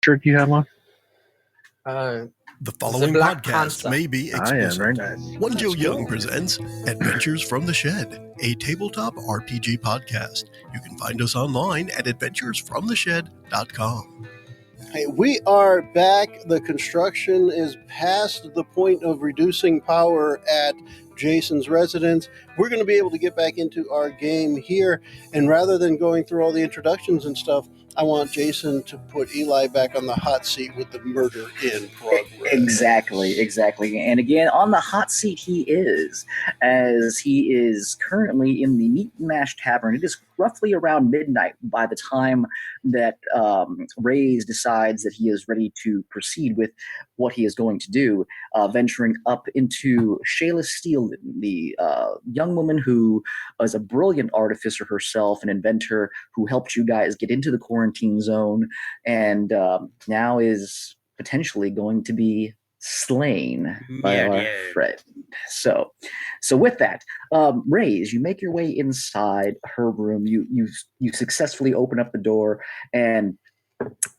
shirt you have on? The following Black podcast Panther. may be Yeah, explicit. very nice. One Joe That's Young cool. presents Adventures from the Shed, a tabletop RPG podcast. You can find us online at adventuresfromtheshed.com. Hey, we are back. The construction is past the point of reducing power at Jason's residence. We're going to be able to get back into our game here. And rather than going through all the introductions and stuff, I want Jason to put Eli back on the hot seat with the murder in progress. Exactly. And again, on the hot seat he is, as he is currently in the Meat and Mash Tavern. It is roughly around midnight by the time that Rays decides that he is ready to proceed with what he is going to do, venturing up into Shayla Steele, the young woman who is a brilliant artificer herself, an inventor who helped you guys get into the quarantine zone, and now is potentially going to be slain by our friend. So with that, Rays, you make your way inside her room. You successfully open up the door, and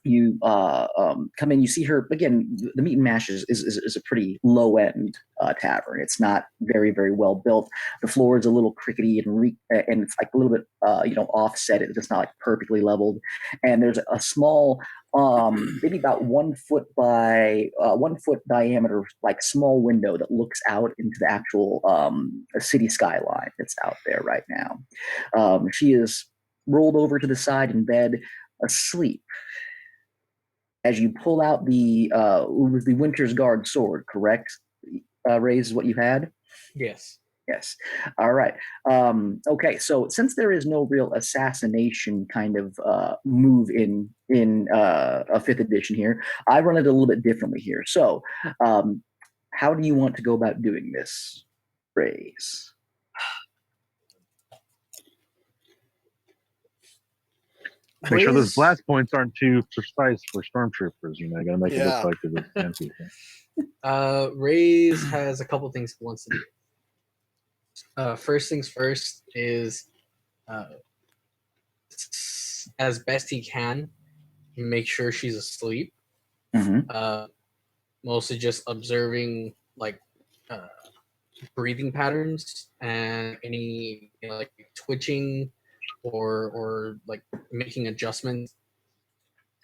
you come in. You see her again. The Meat and Mash is a pretty low end tavern. It's not very, very well built. The floor is a little crickety and it's like a little bit offset. It's not like perfectly leveled. And there's a small, maybe about 1 foot by 1 foot diameter, like small window that looks out into the actual city skyline that's out there right now. She is rolled over to the side in bed, asleep. As you pull out the Winter's Guard sword, correct? Rays is what you had? Yes. All right. Okay. So since there is no real assassination kind of move in a 5th edition here, I run it a little bit differently here. So, how do you want to go about doing this, Rays? Make sure those blast points aren't too precise for stormtroopers. You gotta make it look like it was empty. Rays has a couple things he wants to do. First things first is, as best he can, make sure she's asleep. Mm-hmm. Mostly just observing breathing patterns and any like twitching or like making adjustments.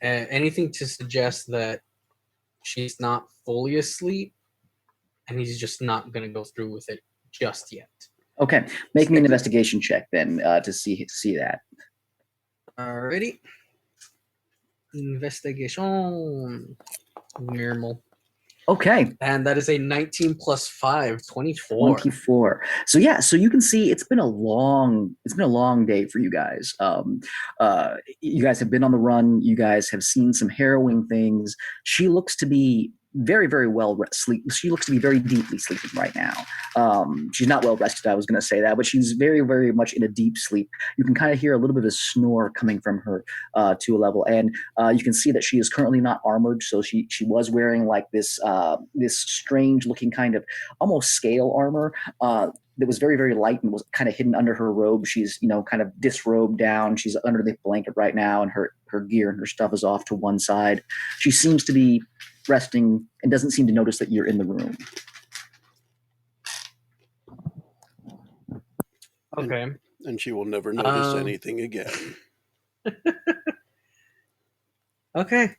Anything to suggest that she's not fully asleep and he's just not going to go through with it just yet. Okay, make me an investigation check then to see that. Alrighty. Investigation. Normal. Okay. And that is a 19 plus 5, 24. 24. So you can see it's been a long day for you guys. You guys have been on the run. You guys have seen some harrowing things. She looks to be very, very well sleep. She looks to be very deeply sleeping right now. She's not well rested. I was going to say that, but she's very, very much in a deep sleep. You can kind of hear a little bit of a snore coming from her to a level, and you can see that she is currently not armored. So she was wearing like this strange looking kind of almost scale armor that was very, very light and was kind of hidden under her robe. She's kind of disrobed down. She's under the blanket right now, and her gear and her stuff is off to one side. She seems to be resting and doesn't seem to notice that you're in the room. Okay. And she will never notice anything again. Okay.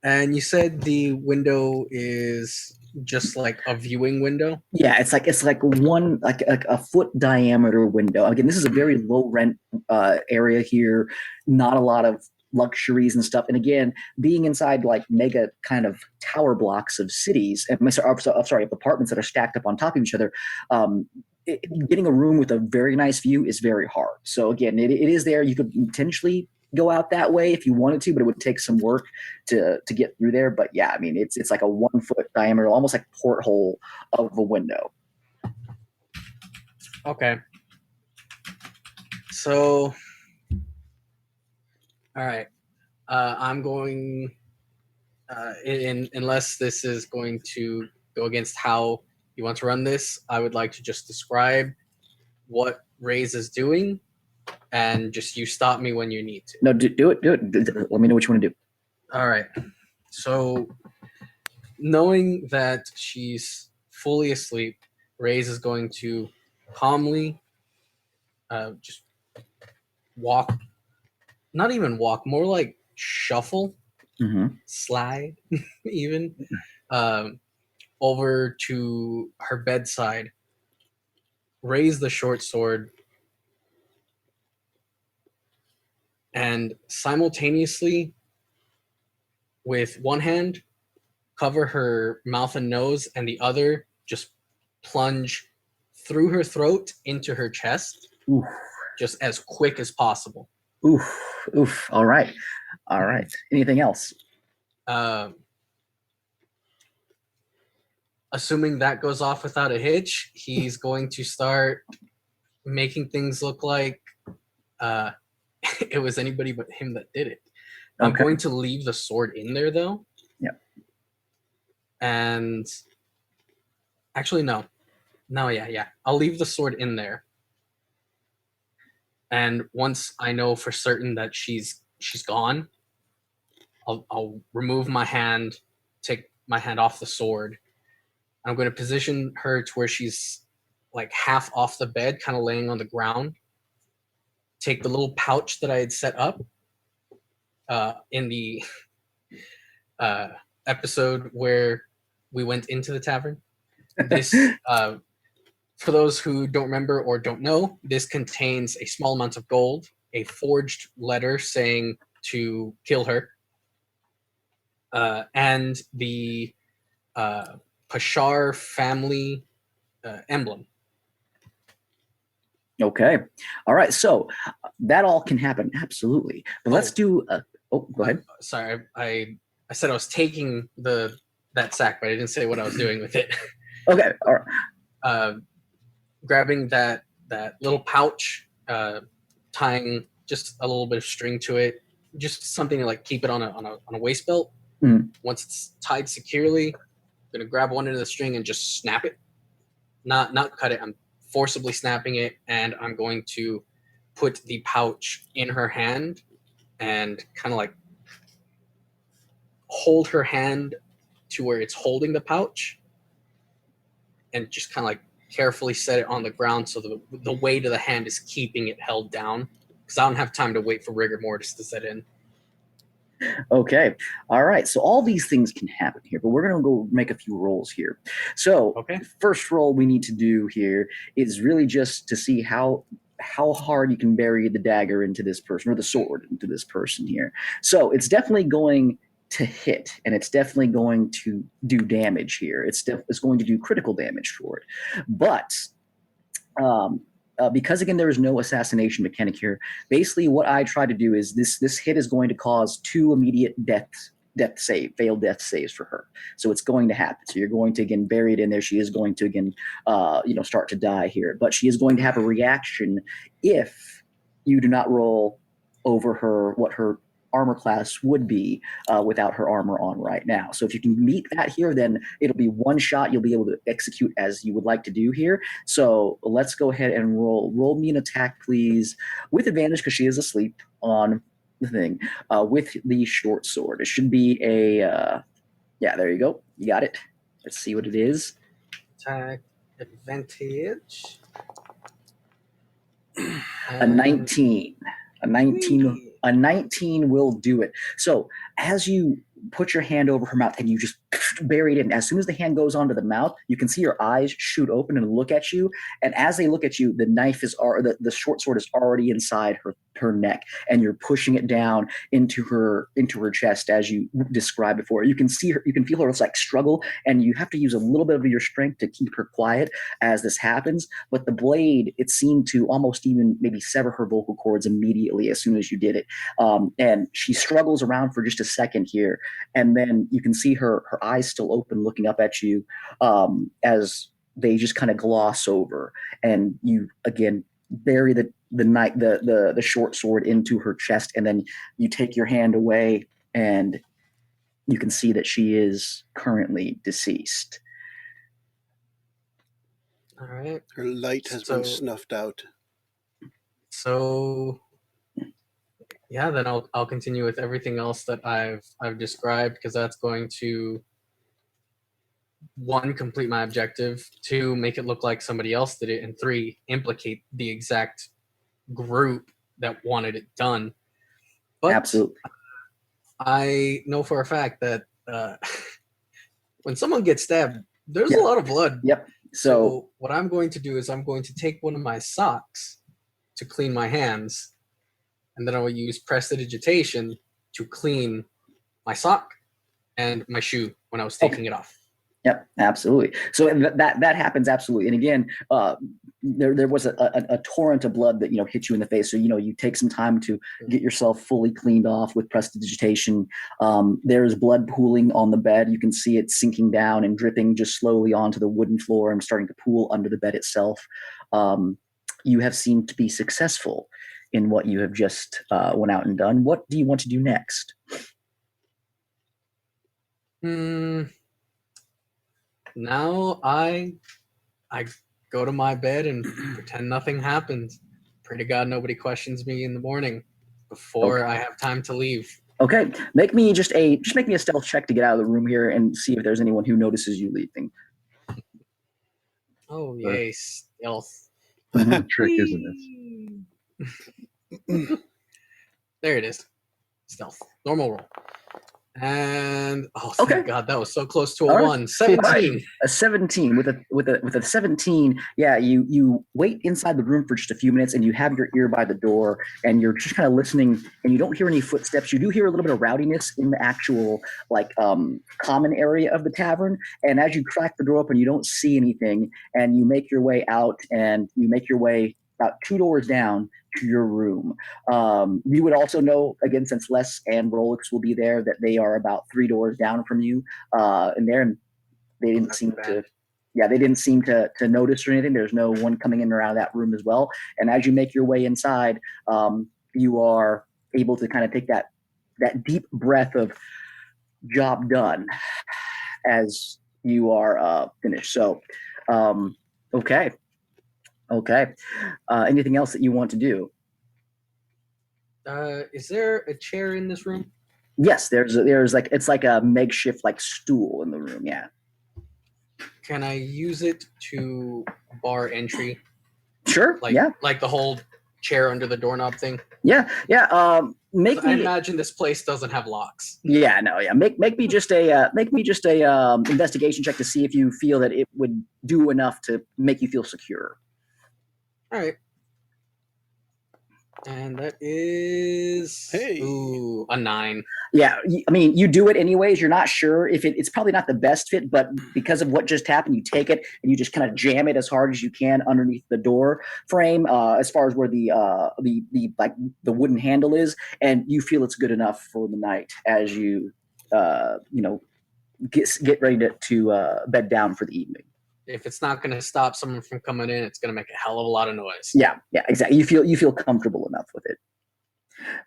And you said the window is just like a viewing window? Yeah, it's like one like a foot diameter window. Again, this is a very low rent area here. Not a lot of luxuries and stuff. And again, being inside like mega kind of tower blocks of cities, of apartments that are stacked up on top of each other, getting a room with a very nice view is very hard. So again, it is there. You could potentially go out that way if you wanted to, but it would take some work to get through there. But yeah, I mean, it's like a 1 foot diameter, almost like porthole of a window. Okay. So, all right. I'm going, unless this is going to go against how you want to run this, I would like to just describe what Raze is doing, and just you stop me when you need to. No, do it. Let me know what you want to do. All right. So, knowing that she's fully asleep, Reyes is going to calmly just walk, not even walk, more like shuffle, slide, even, over to her bedside, raise the short sword, and simultaneously, with one hand, cover her mouth and nose, and the other just plunge through her throat into her chest, just as quick as possible. Oof. All right. Anything else? Assuming that goes off without a hitch, he's going to start making things look like it was anybody but him that did it. I'm going to leave the sword in there, though. Yeah. And actually, no. Yeah. I'll leave the sword in there. And once I know for certain that she's gone, I'll remove my hand, take my hand off the sword. I'm going to position her to where she's like half off the bed, kind of laying on the ground. Take the little pouch that I had set up in the episode where we went into the tavern. This, for those who don't remember or don't know, this contains a small amount of gold, a forged letter saying to kill her, and the Pashar family emblem. Okay. All right. So that all can happen. Absolutely. But let's do. Go ahead. Sorry, I said I was taking that sack, but I didn't say what I was doing with it. Okay. All right. Grabbing that little pouch, tying just a little bit of string to it, just something to like keep it on a waist belt. Once it's tied securely, I'm gonna grab one end of the string and just snap it. Not cut it. I'm forcibly snapping it, and I'm going to put the pouch in her hand and kind of like hold her hand to where it's holding the pouch, and just kind of like carefully set it on the ground so the weight of the hand is keeping it held down, because I don't have time to wait for rigor mortis to set in. Okay. All right. So all these things can happen here, but we're going to go make a few rolls here. So first roll we need to do here is really just to see how hard you can bury the dagger into this person, or the sword into this person here. So it's definitely going to hit, and it's definitely going to do damage here. It's going to do critical damage for it. But because again there is no assassination mechanic here, basically what I try to do is this hit is going to cause 2 immediate failed death saves for her. So it's going to happen. So you're going to again bury it in there. She is going to again start to die here, but she is going to have a reaction if you do not roll over her what her armor class would be without her armor on right now. So if you can meet that here, then it'll be one shot. You'll be able to execute as you would like to do here. So let's go ahead and roll me an attack, please, with advantage because she is asleep on the thing, with the short sword. It should be a there you go. You got it. Let's see what it is. Attack advantage. A 19. A 19 will do it. So as you put your hand over her mouth and you just bury it in, as soon as the hand goes onto the mouth, you can see her eyes shoot open and look at you. And as they look at you, the knife is the short sword is already inside her neck, and you're pushing it down into her chest as you described before. You can see her, you can feel her like struggle, and you have to use a little bit of your strength to keep her quiet as this happens. But the blade, it seemed to almost even maybe sever her vocal cords immediately as soon as you did it. And she struggles around for just a second here, and then you can see her eyes still open, looking up at you, as they just kind of gloss over, and you again bury the short sword into her chest, and then you take your hand away, and you can see that she is currently deceased. All right. Her light has been snuffed out. So, yeah, then I'll continue with everything else that I've described, because that's going to, 1, complete my objective, 2, make it look like somebody else did it, and 3, implicate the exact group that wanted it done. But Absolutely. I know for a fact that when someone gets stabbed, there's Yeah. a lot of blood. Yep. So what I'm going to do is I'm going to take one of my socks to clean my hands, and then I will use prestidigitation to clean my sock and my shoe when I was taking it off. Yep, absolutely. So that happens absolutely. And again, there was a torrent of blood that hit you in the face. So you take some time to get yourself fully cleaned off with prestidigitation. There's blood pooling on the bed. You can see it sinking down and dripping just slowly onto the wooden floor and starting to pool under the bed itself. You have seemed to be successful in what you have just went out and done. What do you want to do next? Now I go to my bed and pretend nothing happened. Pray to God nobody questions me in the morning before I have time to leave. Okay, make me make me a stealth check to get out of the room here and see if there's anyone who notices you leaving. Oh yay, stealth. Trick, isn't it? There it is. Stealth. Normal roll. And thank God, that was so close to a 1. 17. A 17 with a 17. Yeah, you wait inside the room for just a few minutes, and you have your ear by the door, and you're just kind of listening, and you don't hear any footsteps. You do hear a little bit of rowdiness in the actual common area of the tavern. And as you crack the door open, you don't see anything, and you make your way out, and you make your way about 2 doors down to your room. You would also know, again, since Les and Rolex will be there, that they are about 3 doors down from you, and they didn't seem to notice or anything. There's no one coming in or out of that room as well. And as you make your way inside, you are able to kind of take that deep breath of job done as you are finished. So, okay. Anything else that you want to do? Is there a chair in this room? Yes, there's it's like a makeshift stool in the room. Yeah. Can I use it to bar entry? Sure. Like the whole chair under the doorknob thing. Yeah. I imagine this place doesn't have locks. Yeah. No. Yeah. Make me just a investigation check to see if you feel that it would do enough to make you feel secure. All right. And that is a 9. Yeah, I mean, you do it anyways. You're not sure if it's probably not the best fit, but because of what just happened, you take it and you just kind of jam it as hard as you can underneath the door frame, as far as where the wooden handle is, and you feel it's good enough for the night as you get ready to bed down for the evening. If it's not going to stop someone from coming in, it's going to make a hell of a lot of noise. Yeah, exactly. You feel comfortable enough with it,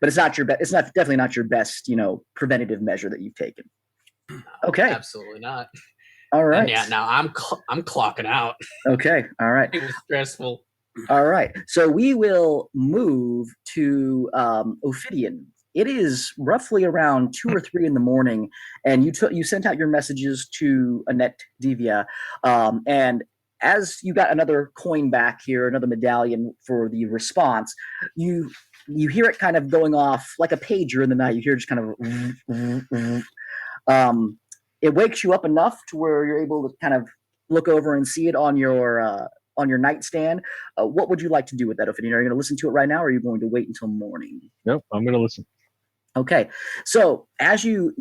but it's not your best. It's definitely not your best, preventative measure that you've taken. No, okay, absolutely not. All right. And yeah, now I'm clocking out. Okay, all right. It was stressful. All right, so we will move to Ophidian. It is roughly around 2 or 3 in the morning, and you sent out your messages to Annette Divya, and as you got another coin back here, another medallion for the response, you hear it kind of going off like a pager in the night. You hear just kind of, it wakes you up enough to where you're able to kind of look over and see it on your nightstand. What would you like to do with that, Ophidian? Are you going to listen to it right now, or are you going to wait until morning? Nope, I'm going to listen. Okay, so as you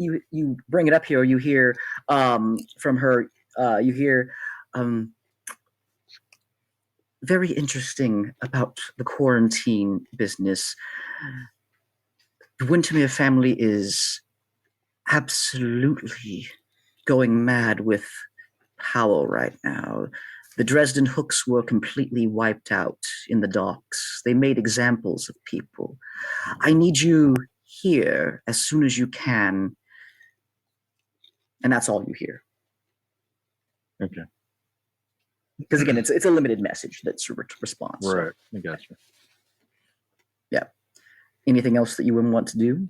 bring it up here, you hear from her. You hear very interesting about the quarantine business. The Wintermere family is absolutely going mad with power right now. The Dresden hooks were completely wiped out in the docks. They made examples of people. I need you here as soon as you can. And that's all you hear. Okay. Because again, it's a limited message that's a response. Right. I gotcha. Yeah. Anything else that you would want to do?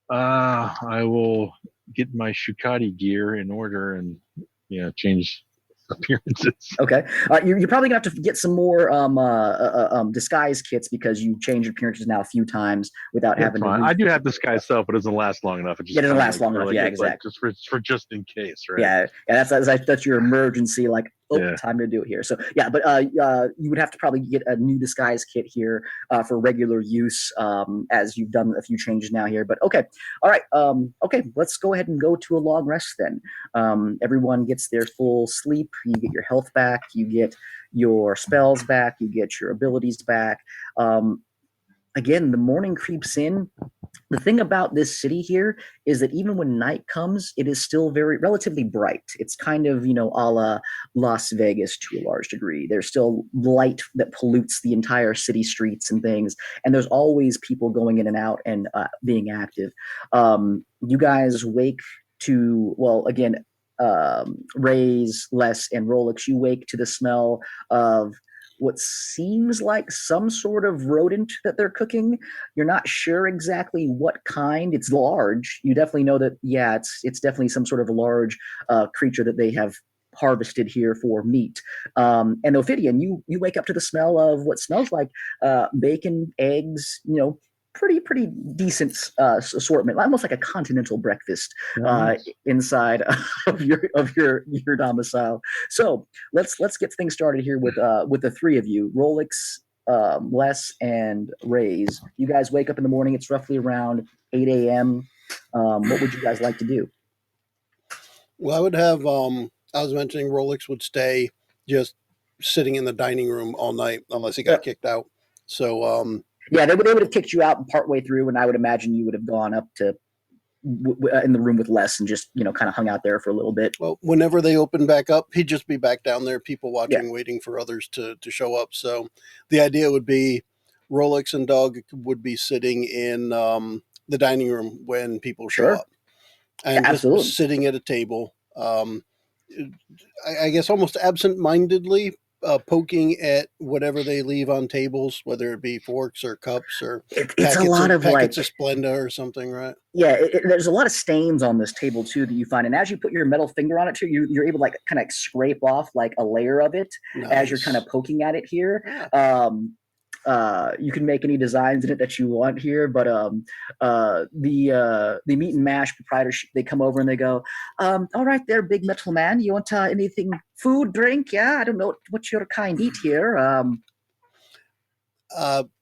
I will get my Shukati gear in order and change appearances. Okay, you're probably gonna have to get some more disguise kits because you changed appearances now a few times without having to. I do have disguise self, but it doesn't last long enough. It just doesn't last long enough. Yeah, exactly. Just just in case, right? Yeah. That's your emergency. Like, time to do it here. So yeah, but you would have to probably get a new disguise kit here for regular use, as you've done a few changes now here. But okay, all right. Okay, let's go ahead and go to a long rest then. Everyone gets their full sleep. You get your health back. You get your spells back. You get your abilities back. Again, the morning creeps in. The thing about this city here is that even when night comes, it is still relatively bright. It's kind of, a la Las Vegas to a large degree. There's still light that pollutes the entire city streets and things. And there's always people going in and out and being active. You guys wake to, well, again, Ray's, Les, and Rolex, you wake to the smell of what seems like some sort of rodent that they're cooking. You're not sure exactly what kind. It's large. You definitely know that, it's definitely some sort of large creature that they have harvested here for meat. And Ophidian, you wake up to the smell of what smells like bacon, eggs, pretty decent assortment, almost like a continental breakfast inside of your domicile. So let's get things started here with the three of you, Rolex, Les, and Rays. You guys wake up in the morning. It's roughly around 8 a.m. What would you guys like to do? Well, I would have. I was mentioning Rolex would stay just sitting in the dining room all night unless he got kicked out. So. Yeah, they would have kicked you out partway through, and I would imagine you would have gone up to in the room with Les and just kind of hung out there for a little bit. Well, whenever they open back up, he'd just be back down there, people watching, waiting for others to show up. So the idea would be Rolex and Dog would be sitting in the dining room when people show up, and just sitting at a table. I guess almost absent-mindedly. Poking at whatever they leave on tables, whether it be forks or cups or it's a lot of packets of Splenda or something, right? Yeah, there's a lot of stains on this table too that you find, and as you put your metal finger on it too, you're able to kind of scrape off like a layer of it as you're kind of poking at it here. Yeah. You can make any designs in it that you want here, but the meat and mash proprietors, they come over and they go, all right there, big metal man, you want anything, food, drink? Yeah, I don't know what your kind eat here.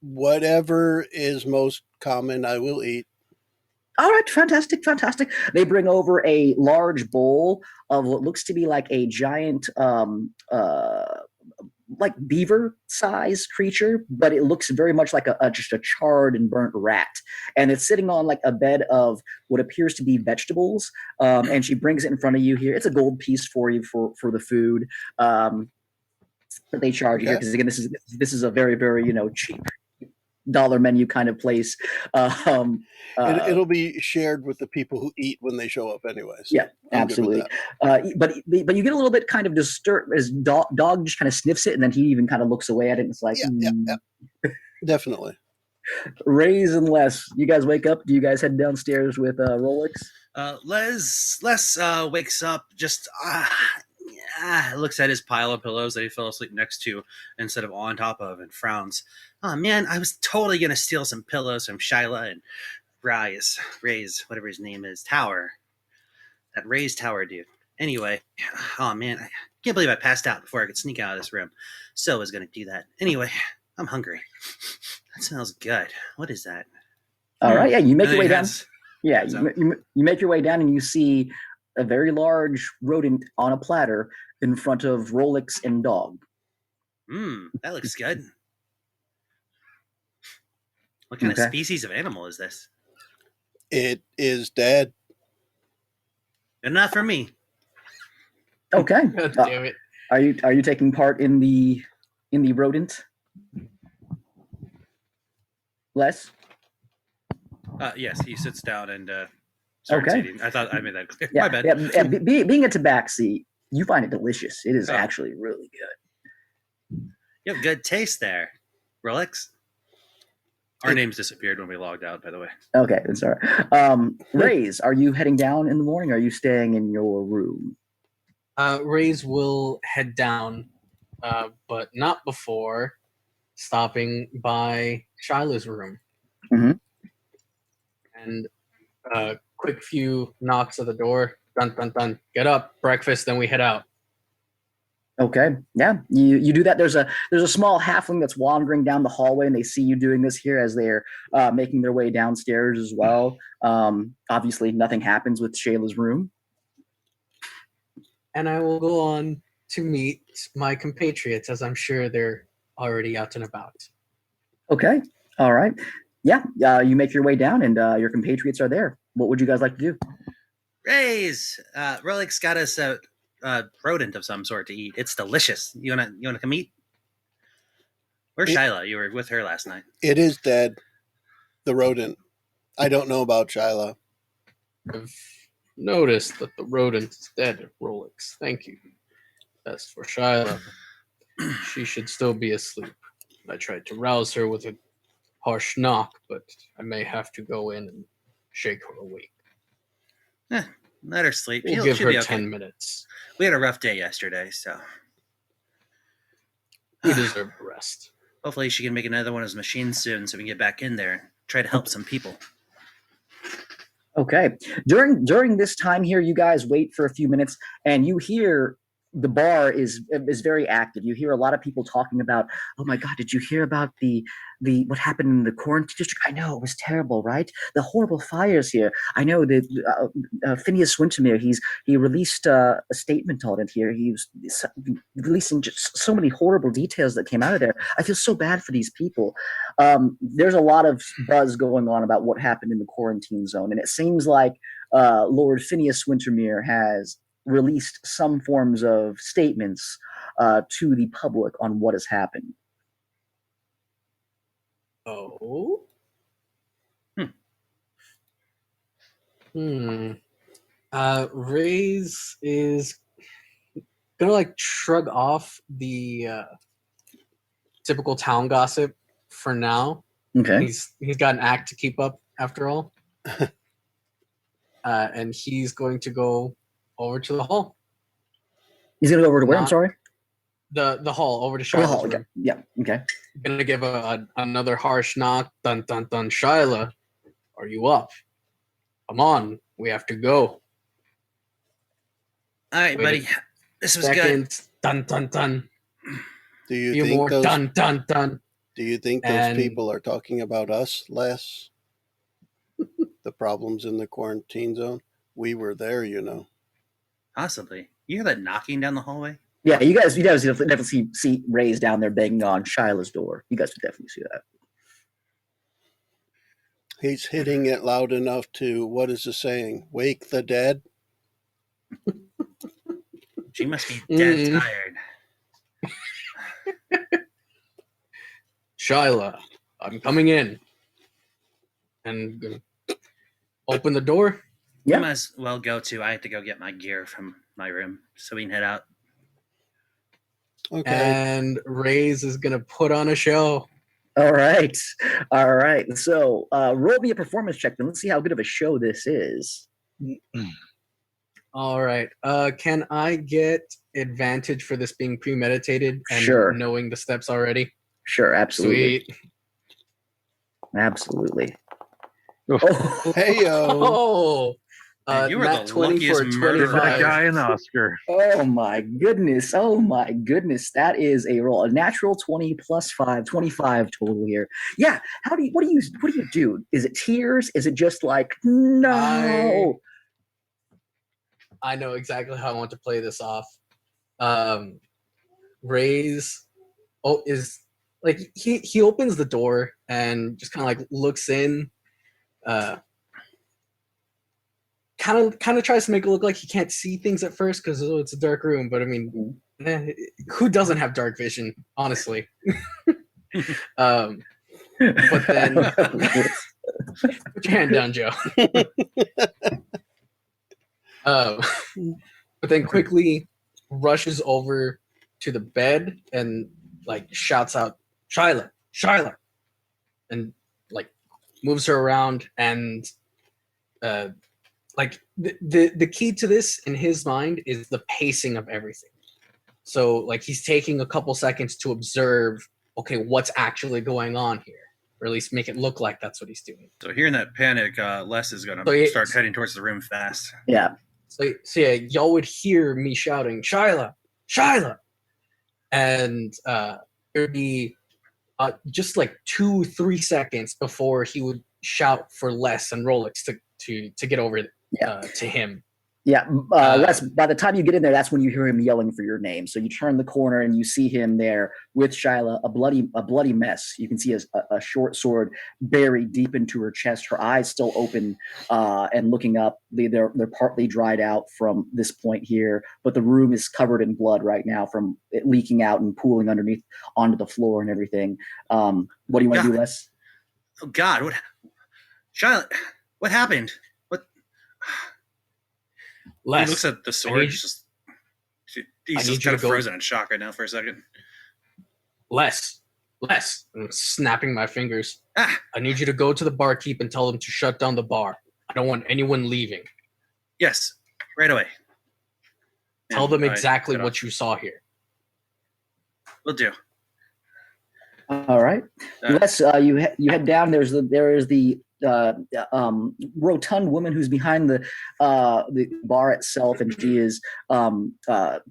Whatever is most common, I will eat. All right, fantastic. They bring over a large bowl of what looks to be like a giant like beaver size creature, but it looks very much like just a charred and burnt rat. And it's sitting on like a bed of what appears to be vegetables. And she brings it in front of you here. It's a gold piece for you for the food that they charge you here. Because again, this is a very, very, cheap dollar menu kind of place. It'll be shared with the people who eat when they show up anyways. Yeah, absolutely. But you get a little bit kind of disturbed as dog just kind of sniffs it, and then he even kind of looks away at it and it's like, yeah. Definitely. Rays and Les, you guys wake up. Do you guys head downstairs with Rolex? Les wakes up, just looks at his pile of pillows that he fell asleep next to instead of on top of, and frowns. Oh man, I was totally gonna steal some pillows from Shyla and Ray's, whatever his name is, Tower. That Ray's Tower dude. Anyway, oh man, I can't believe I passed out before I could sneak out of this room. So I was gonna do that. Anyway, I'm hungry. That smells good. What is that? All right, yeah, you make your way down. Yeah, you make your way down and you see a very large rodent on a platter in front of Rolex and Dog. That looks good. What kind of species of animal is this? It is dead. Enough for me. Okay. God damn it. Are you taking part in the rodent? Les? Yes, he sits down and starts eating. I thought I made that clear. Yeah, My bad. Yeah, being a tabaxi, you find it delicious. It is actually really good. You have good taste there, Rolex. Our names disappeared when we logged out, by the way. Okay, that's all right. Rays, are you heading down in the morning? Or are you staying in your room? Rays will head down, but not before stopping by Shiloh's room. Mhm. And quick few knocks at the door. Dun, dun, dun. Get up, breakfast, then we head out. Okay, yeah, you do that. There's a small halfling that's wandering down the hallway, and they see you doing this here as they're making their way downstairs as well. Obviously, nothing happens with Shayla's room. And I will go on to meet my compatriots, as I'm sure they're already out and about. Okay, all right, yeah. You make your way down, and your compatriots are there. What would you guys like to do? Rays, Relic's got us a rodent of some sort to eat. It's delicious. You wanna come eat? Where's Shyla? You were with her last night. It is dead. The rodent. I don't know about Shyla. I've noticed that the rodent is dead, Rolex. Thank you. As for Shyla, she should still be asleep. I tried to rouse her with a harsh knock, but I may have to go in and shake her awake. Let her sleep. We'll give her 10 minutes. We had a rough day yesterday, so We deserve a rest. hopefully she can make another one of those machines soon so we can get back in there and try to help some people. Okay. During this time here, you guys wait for a few minutes, and you hear the bar is very active. You hear a lot of people talking about, oh my God, did you hear about the what happened in the quarantine district? I know, it was terrible, right? The horrible fires here. I know that Phineas Wintermere, he released a statement on it here. He was releasing just so many horrible details that came out of there. I feel so bad for these people. There's a lot of buzz going on about what happened in the quarantine zone, and it seems like Lord Phineas Wintermere has released some forms of statements to the public on what has happened. Oh? Rays is gonna shrug off the typical town gossip for now. Okay. He's got an act to keep up after all. And he's going to go over to the hall. He's gonna go over to where? I'm sorry. The hall, over to The Shiloh's hall. room. Okay. Yeah. Okay. Gonna give another harsh knock. Dun dun dun. Shyla, are you up? Come on, we have to go. All right, Wait buddy. This was Second, good. dun dun dun. Do you Few think more those? dun dun dun. Do you think those And- people are talking about us less? The problems in the quarantine zone. We were there, you know. Possibly. You hear that knocking down the hallway? Yeah. You guys definitely see Ray's down there banging on Shyla's door. You guys would definitely see that. He's hitting it loud enough to, what is the saying? Wake the dead? She must be dead Mm. tired. Shyla, I'm coming in. And gonna open the door. Yeah. You might as well go too. I have to go get my gear from my room so we can head out. Okay. And Rays is gonna put on a show. All right. All right. So roll me a performance check, and let's see how good of a show this is. All right. Can I get advantage for this being premeditated and Sure. knowing the steps already? Sure. Absolutely. Sweet. Absolutely. Oh. Oh. Hey-yo. Oh, Man, you were nat the 20 luckiest for murderer. Give that 25. guy an Oscar. Oh my goodness. Oh my goodness. That is a roll. A natural 20 plus 5, 25 total here. Yeah. What do you do? Is it tears? Is it just like, no? I know exactly how I want to play this off. Rays is like he opens the door and just kind of like looks in. Kind of tries to make it look like he can't see things at first because it's a dark room. But I mean, who doesn't have dark vision? Honestly. But then put your hand down, Joe. But then quickly rushes over to the bed and like shouts out, Shyla, and moves her around, and like the key to this in his mind is the pacing of everything. So like he's taking a couple seconds to observe, okay, what's actually going on here, or at least make it look like that's what he's doing. So hearing that panic, Les is going to start heading towards the room fast. Yeah. So yeah, y'all would hear me shouting, Shyla, Shyla, and it would be just like 2-3 seconds before he would shout for Les and Rolex to get over to him. Yeah, Les, by the time you get in there, that's when you hear him yelling for your name. So you turn the corner and you see him there with Shyla, a bloody mess. You can see a short sword buried deep into her chest, her eyes still open and looking up. They're partly dried out from this point here, but the room is covered in blood right now from it leaking out and pooling underneath onto the floor and everything. What do you want to do, Les? Oh God, Shyla, what happened? Les, he looks at the sword. He's just kind of frozen in shock right now for a second. Les, I'm snapping my fingers. I need you to go to the barkeep and tell them to shut down the bar. I don't want anyone leaving. Yes, right away. Tell them exactly what you saw here. Will do. All right, Les, you head down. There is the rotund woman who's behind the bar itself, and she is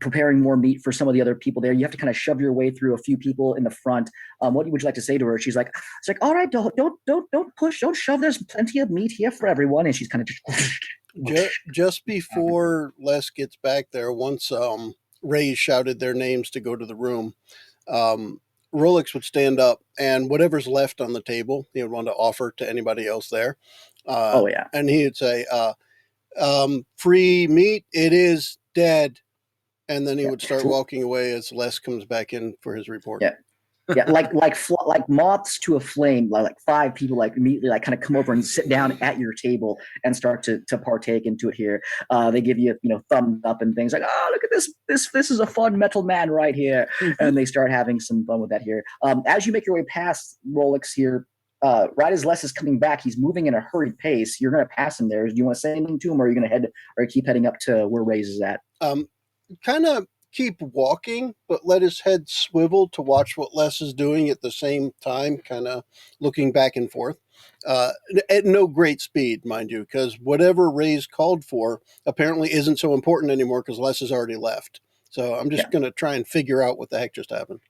preparing more meat for some of the other people there. You have to kind of shove your way through a few people in the front. What would you like to say to her? She's like, all right, don't push, don't shove. There's plenty of meat here for everyone. And she's kind of just before Les gets back there, once Ray shouted their names to go to the room, Rolex would stand up, and whatever's left on the table, he would want to offer to anybody else there. And he would say, free meat, it is dead. And then he would start walking away as Les comes back in for his report. Yeah, like moths to a flame. Like 5 people immediately kind of come over and sit down at your table and start to partake into it here. They give you thumbs up and things like, oh, look at this. This is a fun metal man right here, and they start having some fun with that here. As you make your way past Rolex here, right as Les is coming back, he's moving in a hurried pace. You're going to pass him there. Do you want to say anything to him, or are you going to keep heading up to where Ray's is at? Kind of keep walking, but let his head swivel to watch what Les is doing at the same time, kind of looking back and forth. At no great speed, mind you, because whatever Ray's called for apparently isn't so important anymore because Les has already left. So I'm just going to try and figure out what the heck just happened.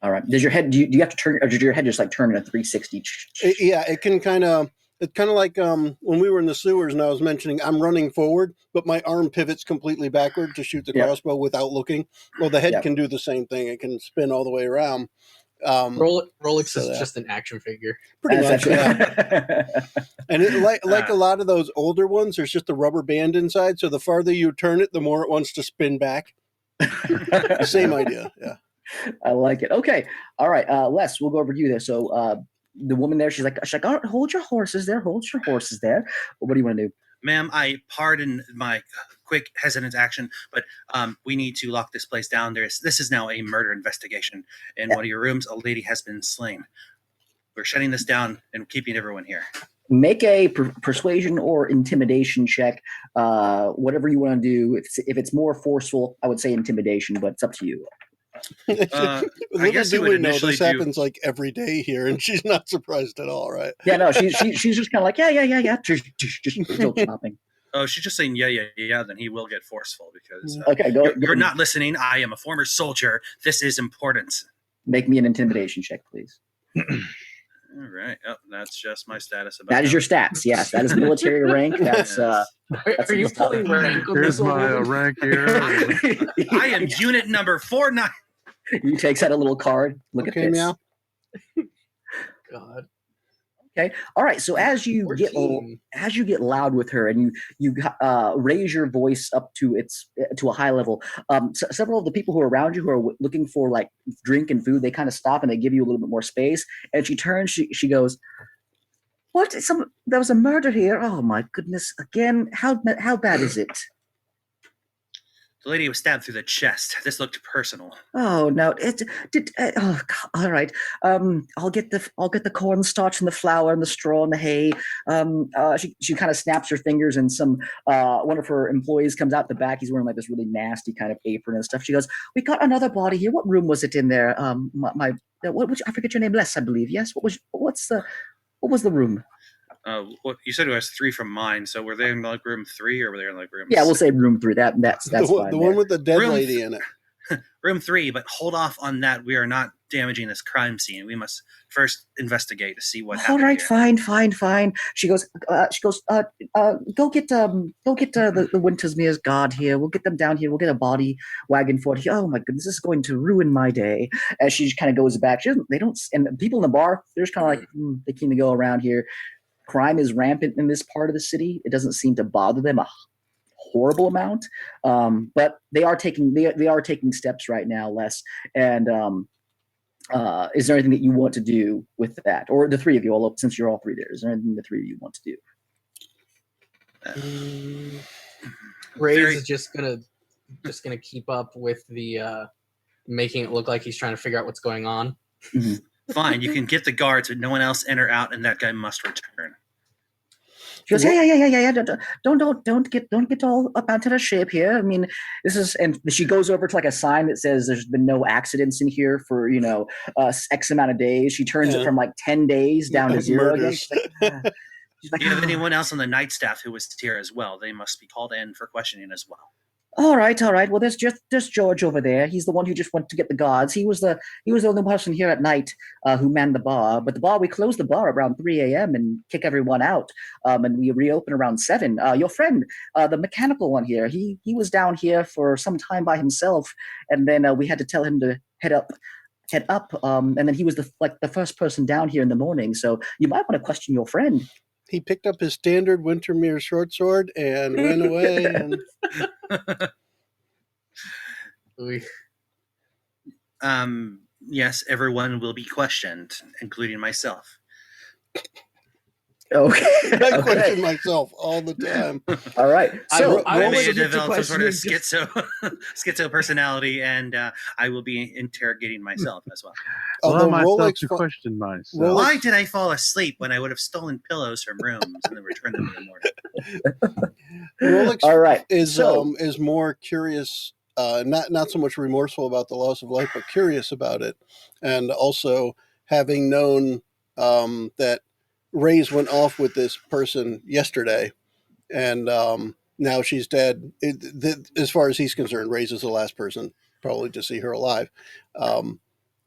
All right. Does your head, do you have to turn, or did your head just turn in a 360? It can kind of. It's kind of like when we were in the sewers and I was mentioning I'm running forward, but my arm pivots completely backward to shoot the crossbow without looking. Well, the head can do the same thing. It can spin all the way around. Rolex is just an action figure. Pretty much, yeah. And like a lot of those older ones, there's just a rubber band inside. So the farther you turn it, the more it wants to spin back. Same idea, yeah. I like it. Okay. All right. Les, we'll go over to you there. So the woman there, she's like, oh, hold your horses there. Hold your horses there. What do you want to do? Ma'am, I pardon my quick, hesitant action, but we need to lock this place down. This is now a murder investigation. In one of your rooms, a lady has been slain. We're shutting this down and keeping everyone here. Make a persuasion or intimidation check, whatever you want to do. If it's more forceful, I would say intimidation, but it's up to you. I guess you would know this happens like every day here, and she's not surprised at all, right? Yeah, no, she's just kind of like, yeah, just still chopping. Oh, she's just saying, yeah. Then he will get forceful because okay, you're not listening. I am a former soldier. This is important. Make me an intimidation check, please. All right. Oh, that's just my status. That is your stats. Yes, that is military rank. That's. Are you pulling rank? Here's my rank here. I am unit number 49. He takes out a little card. Look at this. Meow. God. Okay. All right. So as you get loud with her and you raise your voice up to a high level, several of the people who are around you who are looking for like drink and food, they kind of stop and they give you a little bit more space. And she turns. She goes, "What? There was a murder here. Oh my goodness! Again? How bad is it?" The lady was stabbed through the chest. This looked personal. Oh no! All right. I'll get the cornstarch and the flour and the straw and the hay. She kind of snaps her fingers, and one of her employees comes out the back. He's wearing like this really nasty kind of apron and stuff. She goes, "We got another body here. What room was it in there? I forget your name, Les, I believe. Yes. What was the room? You said it was 3 from mine. So were they in like room 3 or were they in like room? Yeah, we'll say room 3. That's fine. The one with the dead lady in it. Room 3, but hold off on that. We are not damaging this crime scene. We must first investigate to see what happened. All right, here. fine. She goes, go get the Wintersmere's guard here. We'll get them down here. We'll get a body wagon for it. Oh my goodness, this is going to ruin my day. As she kind of goes back, and the people in the bar, they're just kind of like, they keen to go around here. Crime is rampant in this part of the city. It doesn't seem to bother them a horrible amount, but they are taking steps right now, Les. And is there anything that you want to do with that, or the three of you? Since you're all three there, is there anything the three of you want to do? Ray's is just gonna keep up with the making it look like he's trying to figure out what's going on. Mm-hmm. Fine, you can get the guards, but no one else enter out, and that guy must return. She goes, yeah. Don't get all up onto the shape here. I mean, and she goes over to like a sign that says there's been no accidents in here for X amount of days. She turns it from like 10 days down to 0 again. She's like, Do you have anyone else on the night staff who was here as well? They must be called in for questioning as well. All right. Well, there's George over there. He's the one who just went to get the guards. He was the only person here at night who manned the bar. But we closed the bar around 3 a.m. and kick everyone out. And we reopen around 7. Your friend, the mechanical one here, he was down here for some time by himself, and then we had to tell him to head up. And then he was the first person down here in the morning. So you might want to question your friend. He picked up his standard Wintermere short sword and went away. Yes, everyone will be questioned, including myself. Okay. I question myself all the time. All right. So I may develop some sort of schizo personality, and I will be interrogating myself as well. Allow myself to question myself. Why did I fall asleep when I would have stolen pillows from rooms and then returned them in the morning? Rolex all right. is more curious, not so much remorseful about the loss of life, but curious about it, and also having known that Ray's went off with this person yesterday, and now she's dead. As far as he's concerned, Ray's is the last person probably to see her alive.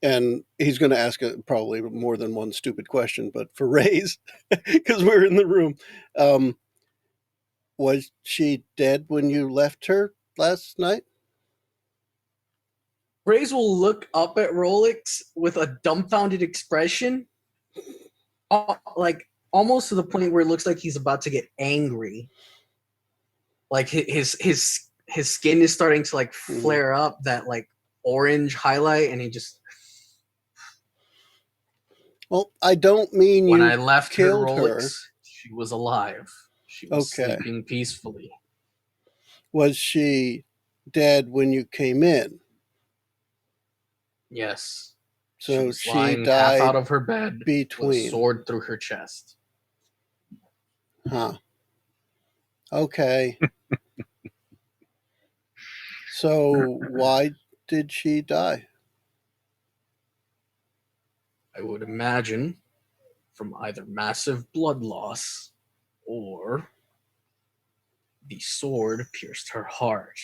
And he's going to ask probably more than one stupid question, but for Ray's, because we're in the room, was she dead when you left her last night? Ray's will look up at Rolex with a dumbfounded expression. Like almost to the point where it looks like he's about to get angry. Like his skin is starting to like flare up that like orange highlight, and he just. Well, I don't mean when you I left killed her, Rolex, her. She was alive. She was sleeping peacefully. Was she dead when you came in? Yes. So she died half out of her bed between with a sword through her chest. Huh. Okay. So why did she die? I would imagine from either massive blood loss or the sword pierced her heart.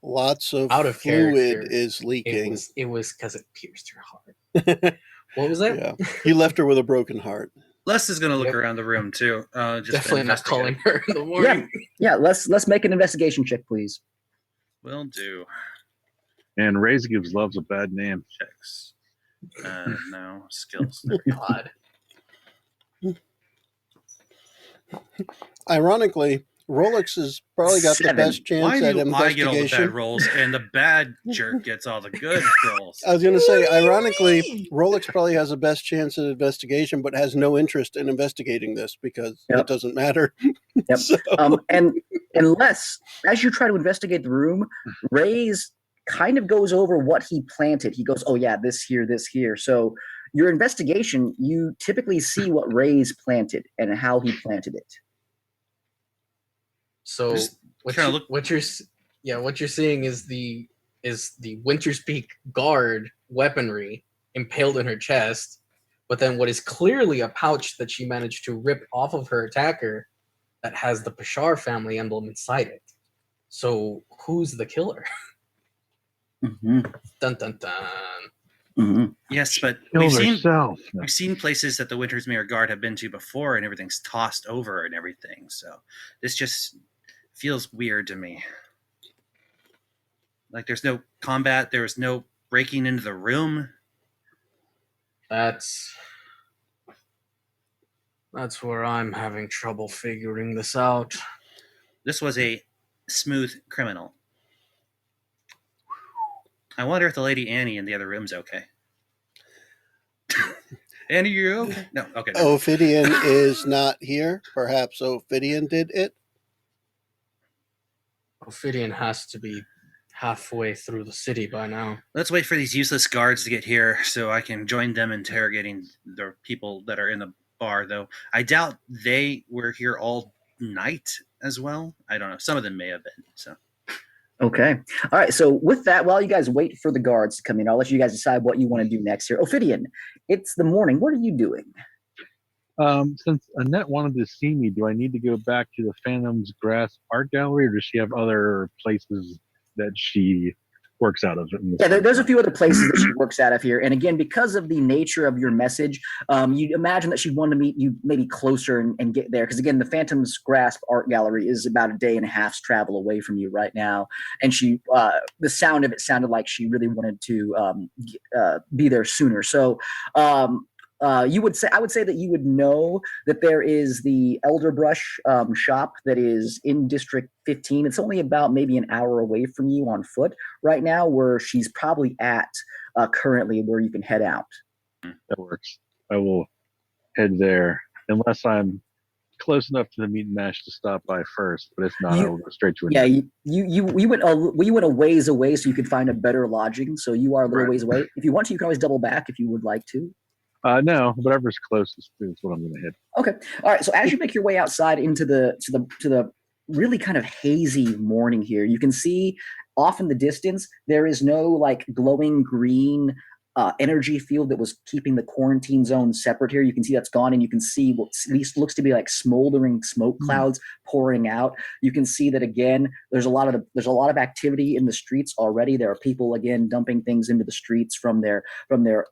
Lots of Out of fluid character, is leaking. It was because it pierced her heart. What was that? Yeah. He left her with a broken heart. Les is going to look around the room too. Just definitely not calling her in the morning. Yeah. Let's make an investigation check, please. Will do. And Ray's gives Loves a bad name. Checks. No skills. God. Ironically, Rolex has probably got 7. the best chance Why at do I get all the bad investigation. rolls and the bad jerk gets all the good rolls? I was going to say, ironically, Rolex probably has the best chance at investigation, but has no interest in investigating this because Yep. it doesn't matter. Yep. So, And unless, as you try to investigate the room, Ray's kind of goes over what he planted. He goes, oh, yeah, this here, this here. So your investigation, you typically see what Ray's planted and how he planted it. So Just what trying to you're seeing is the Winter's Peak guard weaponry impaled in her chest, but then what is clearly a pouch that she managed to rip off of her attacker that has the Pashar family emblem inside it. So who's the killer? Mm-hmm. Dun dun dun. Mm-hmm. Yes, but Killed herself. we've seen places that the Wintersmere Guard have been to before, and everything's tossed over and everything. So this just feels weird to me. Like there's no combat, there was no breaking into the room. That's where I'm having trouble figuring this out. This was a smooth criminal. I wonder if the Lady Annie in the other room's okay. Annie, you okay? No, okay. Ophidian is not here. Perhaps Ophidian did it. Ophidian has to be halfway through the city by now. Let's wait for these useless guards to get here so I can join them interrogating the people that are in the bar, though. I doubt they were here all night as well. I don't know. Some of them may have been, so. Okay. All right. So with that, while you guys wait for the guards to come in, I'll let you guys decide what you want to do next here. Ophidian, it's the morning. What are you doing? Since Annette wanted to see me, do I need to go back to the Phantom's Grasp Art Gallery, or does she have other places that she works out of? Yeah, there's a few other places that she works out of here. And again, because of the nature of your message, you'd imagine that she'd want to meet you maybe closer and get there. Because again, the Phantom's Grasp Art Gallery is about a day and a half's travel away from you right now. And she, the sound of it sounded like she really wanted to be there sooner. So, I would say that you would know that there is the Elderbrush shop that is in District 15. It's only about maybe an hour away from you on foot right now, where she's probably at currently, where you can head out. That works. I will head there, unless I'm close enough to the meat and mash to stop by first. But if not, I will go straight to it. Yeah, we went a ways away so you could find a better lodging. So you are a little ways away. If you want to, you can always double back if you would like to. No, whatever's closest is what I'm going to hit. Okay. All right. So as you make your way outside into the really kind of hazy morning here, you can see off in the distance there is no like glowing green energy field that was keeping the quarantine zone separate here. You can see that's gone, and you can see what at least looks to be like smoldering smoke clouds pouring out. You can see that again. There's a lot of activity in the streets already. There are people again dumping things into the streets from their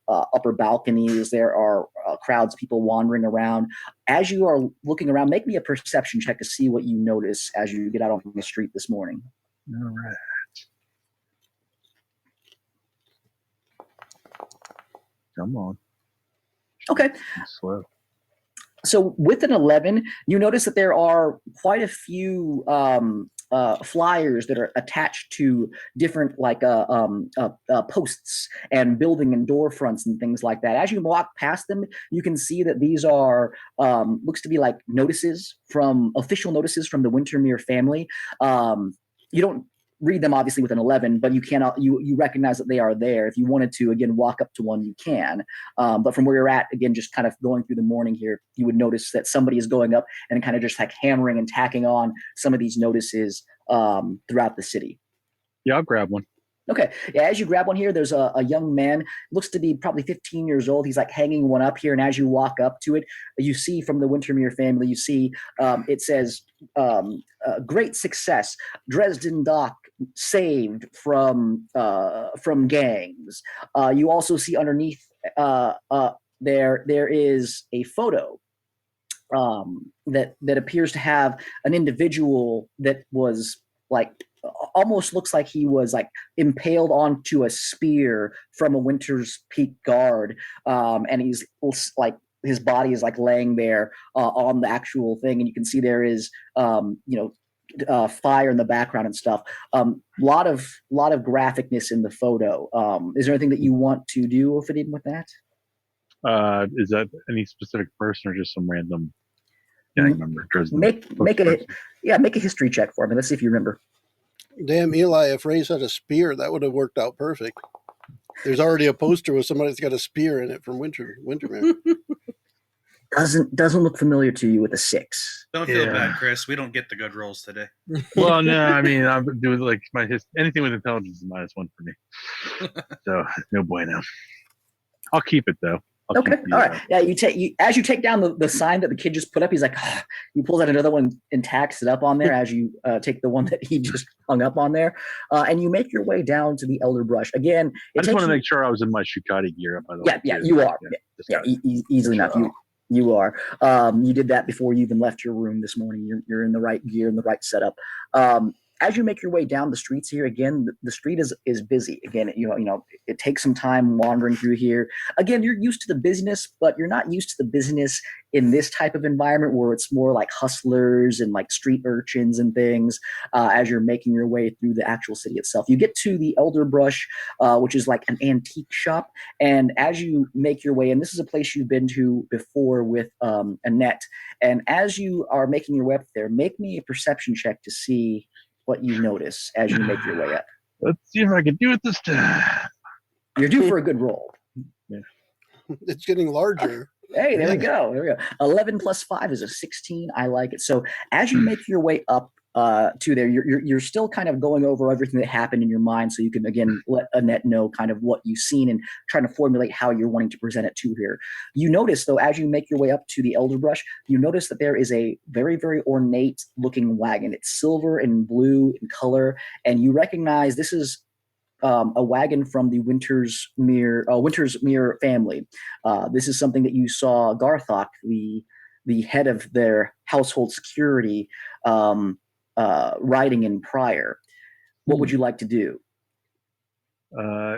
upper balconies. There are crowds, people wandering around. As you are looking around, make me a perception check to see what you notice as you get out on the street this morning. All right. Come on. Okay. Slow. So with an 11, you notice that there are quite a few flyers that are attached to different posts and building and door fronts and things like that. As you walk past them, you can see that these are looks to be like official notices from the Wintermere family. You don't read them obviously with an 11, but you recognize that they are there. If you wanted to again walk up to one, you can, but from where you're at, again, just kind of going through the morning here, you would notice that somebody is going up and kind of just like hammering and tacking on some of these notices throughout the city. Yeah, I'll grab one. Okay. Yeah, as you grab one here, there's a young man, looks to be probably 15 years old. He's like hanging one up here. And as you walk up to it, you see from the Wintermere family, you see it says, great success, Dresden Dock saved from gangs. You also see underneath there is a photo that appears to have an individual that was like almost looks like he was like impaled onto a spear from a Winter's Peak guard, and he's like his body is like laying there on the actual thing, and you can see there is fire in the background and stuff. Lot of graphicness in the photo. Is there anything that you want to do fitting with that? Is that any specific person or just some random gang member? Make a history check for me. Let's see if you remember. Damn, Eli, if Ray's had a spear, that would have worked out perfect. There's already a poster with somebody that's got a spear in it from Wintermere. Doesn't look familiar to you with a 6. Don't feel bad, Chris. We don't get the good rolls today. Well, no, I mean, I'm doing like anything with intelligence is -1 for me. So no bueno. I'll keep it though. Okay, all right. Yeah, as you take down the sign that the kid just put up. He's like, he pulls out another one and tacks it up on there. As you take the one that he just hung up on there, and you make your way down to the elder brush again. I just want to make sure I was in my Shukati gear. By the way, you are. Easily enough. You are. You did that before you even left your room this morning. You're in the right gear and the right setup. As you make your way down the streets here, again, the street is busy. Again, it takes some time wandering through here. Again, you're used to the business, but you're not used to the business in this type of environment where it's more like hustlers and like street urchins and things. As you're making your way through the actual city itself, you get to the Elder Brush, which is like an antique shop. And as you make your way, and this is a place you've been to before with Annette, and as you are making your way up there, make me a perception check to see what you notice as you make your way up. Let's see if I can do it this time. You're due for a good roll. Yeah. It's getting larger. Hey, there we go. 11 plus 5 is a 16. I like it. So as you make your way up to there, you're still kind of going over everything that happened in your mind, so you can again let Annette know kind of what you've seen and trying to formulate how you're wanting to present it to her. You notice though, as you make your way up to the Elder Brush, you notice that there is a very, very ornate looking wagon. It's silver and blue in color, and you recognize this is a wagon from the Wintersmere family. This is something that you saw Garthok, the head of their household security, riding in prior. What would you like to do?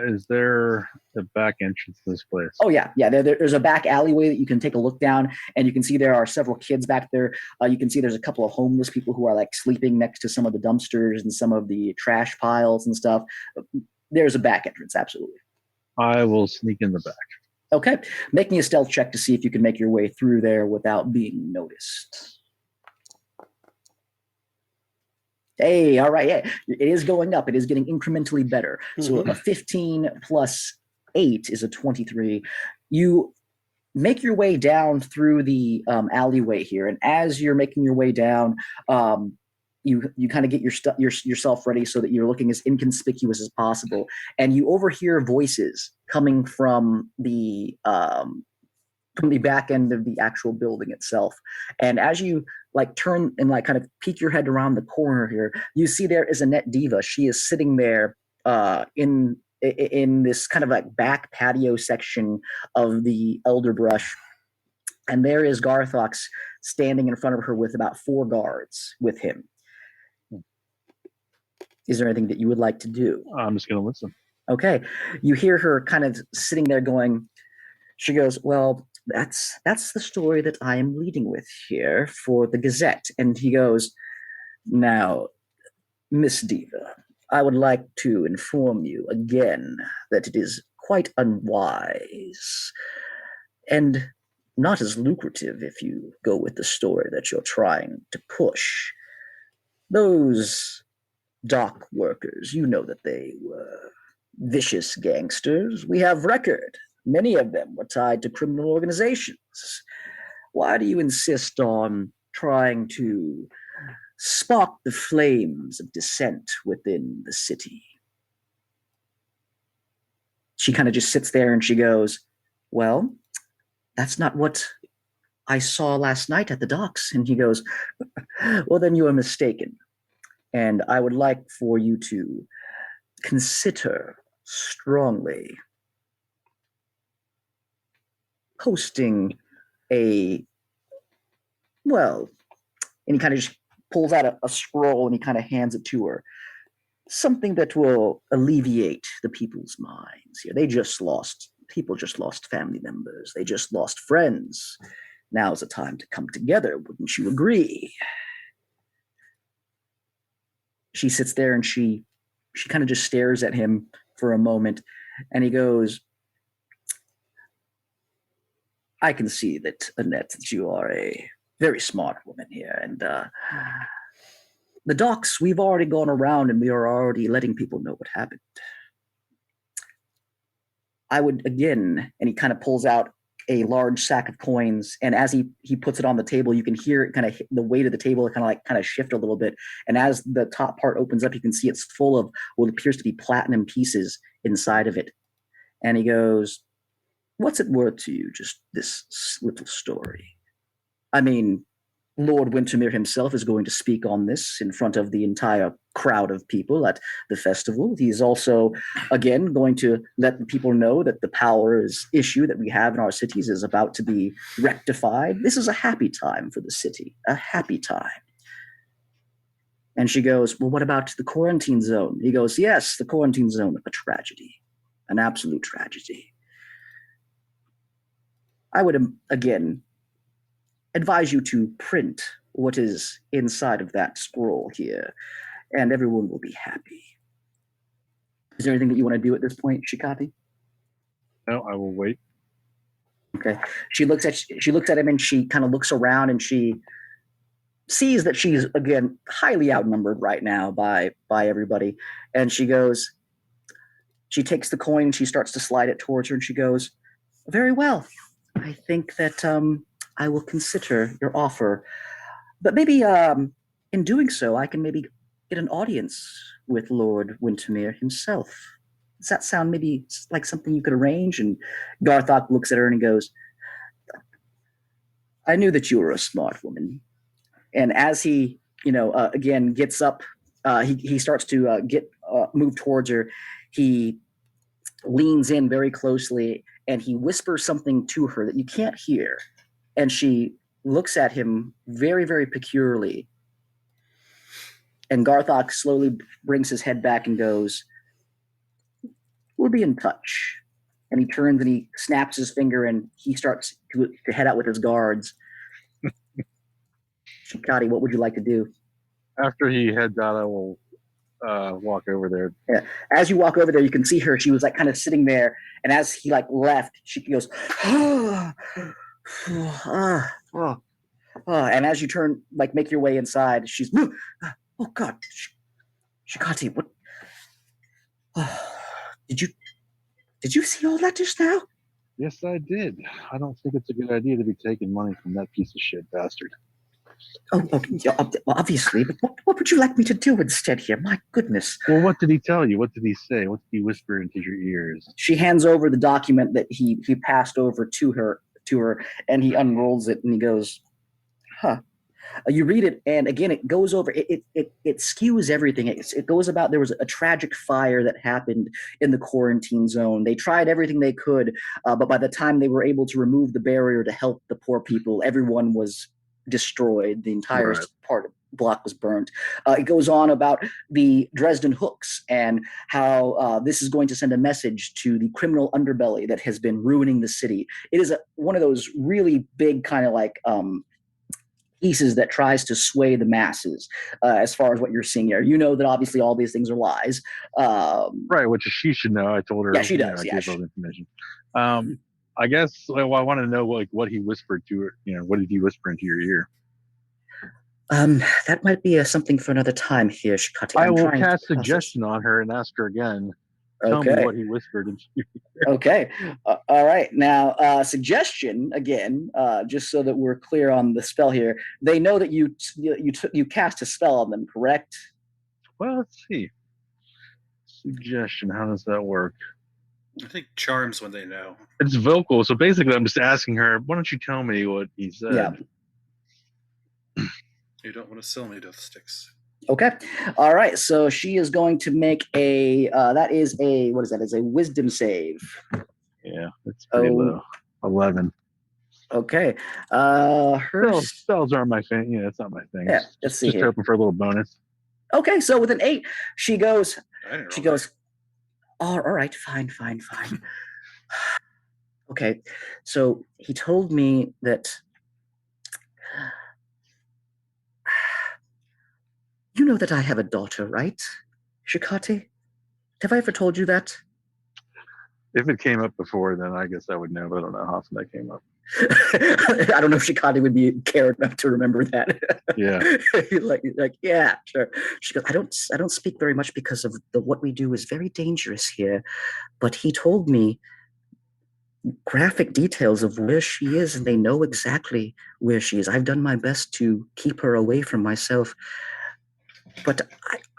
Is there a back entrance to this place? Oh yeah. There's a back alleyway that you can take a look down, and you can see there are several kids back there. You can see there's a couple of homeless people who are like sleeping next to some of the dumpsters and some of the trash piles and stuff. There's a back entrance, absolutely. I will sneak in the back. Okay, make me a stealth check to see if you can make your way through there without being noticed. Hey, all right, yeah, it is going up. It is getting incrementally better. So a 15 plus 8 is a 23. You make your way down through the alleyway here, and as you're making your way down, you kind of get yourself ready so that you're looking as inconspicuous as possible, and you overhear voices coming from the back end of the actual building itself. And as you like turn and like kind of peek your head around the corner here, you see there is Annette Diva. She is sitting there in this kind of like back patio section of the Elder Brush, and there is Garthox standing in front of her with about 4 guards with him. Is there anything that you would like to do? I'm just going to listen. Okay. You hear her kind of sitting there going, she goes, well, that's the story that I am leading with here for the Gazette. And he goes, now, Miss Diva, I would like to inform you again that it is quite unwise and not as lucrative if you go with the story that you're trying to push. Those dock workers, you know that they were vicious gangsters. We have record. Many of them were tied to criminal organizations. Why do you insist on trying to spark the flames of dissent within the city? She kind of just sits there and she goes, well, that's not what I saw last night at the docks. And he goes, well, then you are mistaken. And I would like for you to consider strongly posting and he kind of just pulls out a scroll and he kind of hands it to her. Something that will alleviate the people's minds here. People just lost family members. They just lost friends. Now's the time to come together. Wouldn't you agree? she sits there and she kind of just stares at him for a moment, and he goes, I can see that, Annette, that you are a very smart woman here, and the docks, we've already gone around and we are already letting people know what happened. I would, again, and he kind of pulls out a large sack of coins, and as he puts it on the table, you can hear it kind of the weight of the table kind of shift a little bit, and as the top part opens up, you can see it's full of what appears to be platinum pieces inside of it. And he goes, what's it worth to you, just this little story? I mean, Lord Wintermere himself is going to speak on this in front of the entire crowd of people at the festival. He's also, again, going to let the people know that the powers issue that we have in our cities is about to be rectified. This is a happy time for the city, a happy time. And she goes, well, what about the quarantine zone? He goes, yes, the quarantine zone, a tragedy, an absolute tragedy. I would, again, advise you to print what is inside of that scroll here, and everyone will be happy. Is there anything that you want to do at this point, Shikati? No, I will wait. Okay. She looks at him and she kind of looks around and she sees that she's, again, highly outnumbered right now by everybody. And she takes the coin and she starts to slide it towards her and she goes, very well. I think that I will consider your offer. But maybe in doing so, I can maybe get an audience with Lord Wintermere himself. Does that sound maybe like something you could arrange? And Garthok looks at her and he goes, I knew that you were a smart woman. And as he, again, gets up, he starts to move towards her. He leans in very closely and he whispers something to her that you can't hear. And she looks at him very, very peculiarly. And Garthok slowly brings his head back and goes, we'll be in touch. And he turns and he snaps his finger and he starts to head out with his guards. Shikati, what would you like to do? After he heads out, I will walk over there. Yeah. As you walk over there, you can see her. She was like kind of sitting there. And as he left, she goes, and as you turn, make your way inside, she's, oh God, Shikati, what? Did you see all that just now? Yes, I did. I don't think it's a good idea to be taking money from that piece of shit bastard. Oh, obviously, but what would you like me to do instead here? My goodness. Well, what did he tell you? What did he say? What did he whisper into your ears? She hands over the document that he passed over to her, and he unrolls it and he goes, you read it, and again, it goes over. It skews everything. It goes about there was a tragic fire that happened in the quarantine zone. They tried everything they could, but by the time they were able to remove the barrier to help the poor people, everyone was destroyed. The entire block was burnt. It goes on about the Dresden hooks and how this is going to send a message to the criminal underbelly that has been ruining the city. It is one of those really big kind of pieces that tries to sway the masses as far as what you're seeing here. You know that obviously all these things are lies. Right, which she should know. I told her. Yeah, she does. I gave all the information. I guess I want to know what he whispered to her. What did he whisper into your ear? That might be something for another time here, Shikati. I will cast suggestion on her and ask her again. Tell me what he whispered into your ear. Okay. All right. Now, suggestion again, just so that we're clear on the spell here. They know that you cast a spell on them, correct? Well, let's see. Suggestion. How does that work? I think charms when they know. It's vocal, so basically, I'm just asking her. Why don't you tell me what he said? Yeah. You don't want to sell me death sticks. Okay. All right. So she is going to make a. That is a. What is that? It's a wisdom save. Yeah, it's pretty low. 11. Okay. Her spells aren't my thing. Yeah, it's not my thing. Yeah. Let's see. Just hoping for a little bonus. Okay. So with an 8, she goes. She goes. All right. Fine. Okay. So he told me that. You know that I have a daughter, right, Shikati? Have I ever told you that? If it came up before, then I guess I would know, but I don't know how often that came up. I don't know if Shikati would be care enough to remember that. Yeah. like, yeah, sure. She goes, I don't speak very much because of what we do is very dangerous here. But he told me graphic details of where she is, and they know exactly where she is. I've done my best to keep her away from myself, but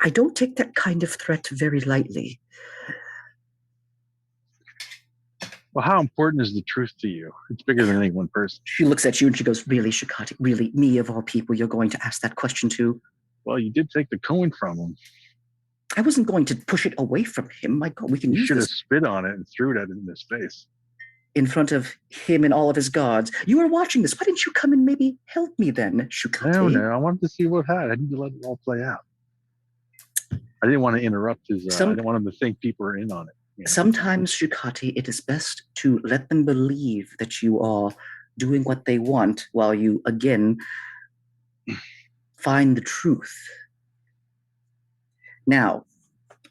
I don't take that kind of threat very lightly. Well, how important is the truth to you? It's bigger than any one person. She looks at you and she goes, really, Shikati, really, me of all people, you're going to ask that question to? Well, you did take the coin from him. I wasn't going to push it away from him. My God, we can You use should have this spit on it and threw it in his face. in front of him and all of his gods. You were watching this. Why didn't you come and maybe help me then, Shukati? No, I wanted to see what had. I need to let it all play out. I didn't want to interrupt his. I didn't want him to think people are in on it. You know? Sometimes, Shukati, it is best to let them believe that you are doing what they want while you, again, find the truth. Now,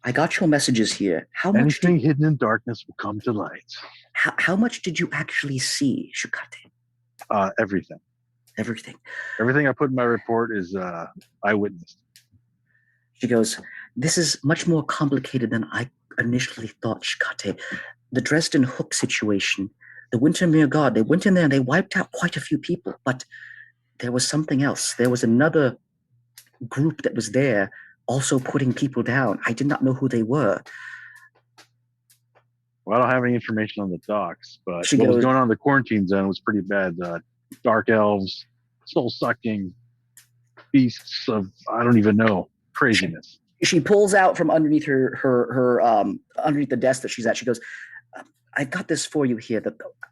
I got your messages here. Anything hidden in darkness will come to light. How much did you actually see, Shukati? Everything. Everything. Everything I put in my report is eyewitness. She goes, this is much more complicated than I initially thought, Shikate. The Dresden Hook situation, the Wintermere Guard, they went in there and they wiped out quite a few people, but there was something else. There was another group that was there also putting people down. I did not know who they were. Well, I don't have any information on the docks, but She what goes, was going on in the quarantine zone was pretty bad. Dark elves, soul-sucking beasts of, I don't even know, craziness. She pulls out from underneath her underneath the desk that she's at. She goes, I got this for you here.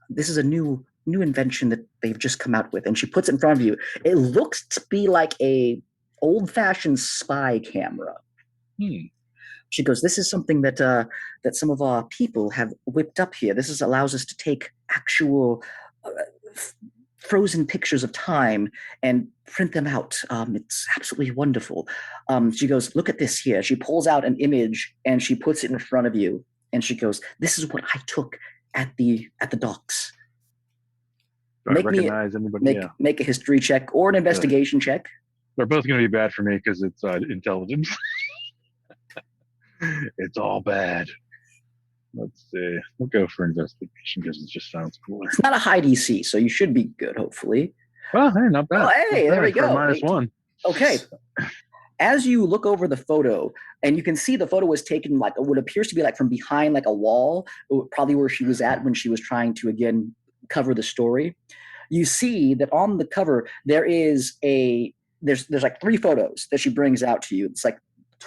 This is a new invention that they've just come out with. And she puts it in front of you. It looks to be like a old-fashioned spy camera. She goes, this is something that that some of our people have whipped up here. This allows us to take actual frozen pictures of time and print them out. It's absolutely wonderful. She goes, look at this here. She pulls out an image and she puts it in front of you. And she goes, this is what I took at the docks. Do I recognize anybody? Make a history check or an investigation check. They're both going to be bad for me because it's intelligence. It's all bad. Let's see. We'll go for investigation because it just sounds cooler. It's not a high DC, so you should be good, hopefully. Well, hey, not bad. Oh, hey, there we go. -1. Okay. As you look over the photo, and you can see the photo was taken like what appears to be like from behind like a wall, probably where she was at when she was trying to, again, cover the story. You see that on the cover, there's like 3 photos that she brings out to you. It's like,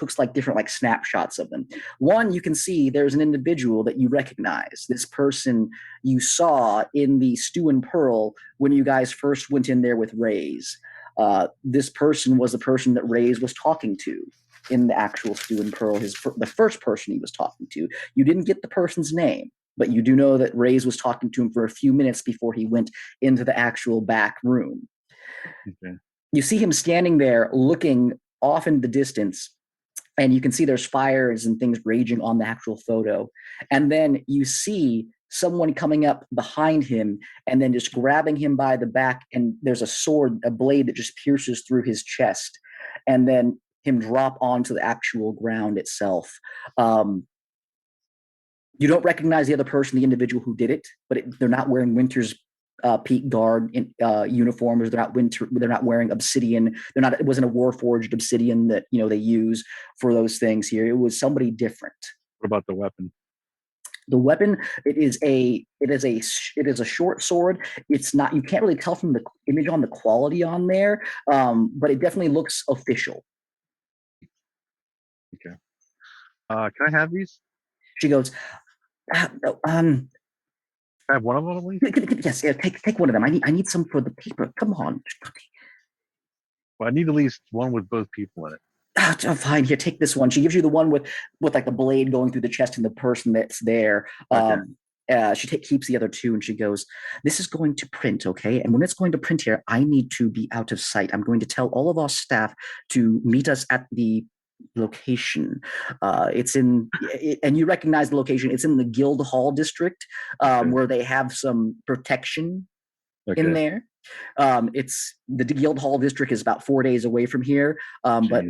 looks like different like snapshots of them. One, you can see there's an individual that you recognize. This person you saw in the Stew and Pearl when you guys first went in there with Rays. This person was the person that Rays was talking to in the actual Stew and Pearl, the first person he was talking to. You didn't get the person's name, but you do know that Rays was talking to him for a few minutes before he went into the actual back room. Okay. You see him standing there looking off in the distance, and you can see there's fires and things raging on the actual photo. And then you see someone coming up behind him and then just grabbing him by the back, and there's a sword, a blade that just pierces through his chest, and then him drop onto the actual ground itself. You don't recognize the other person, the individual who did it, but they're not wearing Winter's Peak Guard uniforms. They're not wearing obsidian. It wasn't a Warforged obsidian that they use for those things here. It was somebody different. What about the weapon? The weapon, it is a short sword. It's not, you can't really tell from the image on the quality on there, but it definitely looks official. Okay. Can I have these? She goes, I have one of them at least? yes, yeah, take one of them. I need some for the paper. Come on. Well, I need at least one with both people in it. Oh, fine, here, take this one. She gives you the one with like the blade going through the chest and the person that's there. Okay. She keeps the other two, and she goes, "This is going to print, okay? And when it's going to print here, I need to be out of sight. I'm going to tell all of our staff to meet us at the location. It's in, and you recognize the location. It's in the Guild Hall district, where they have some protection in there. It's the Guild Hall district is about 4 days away from here, but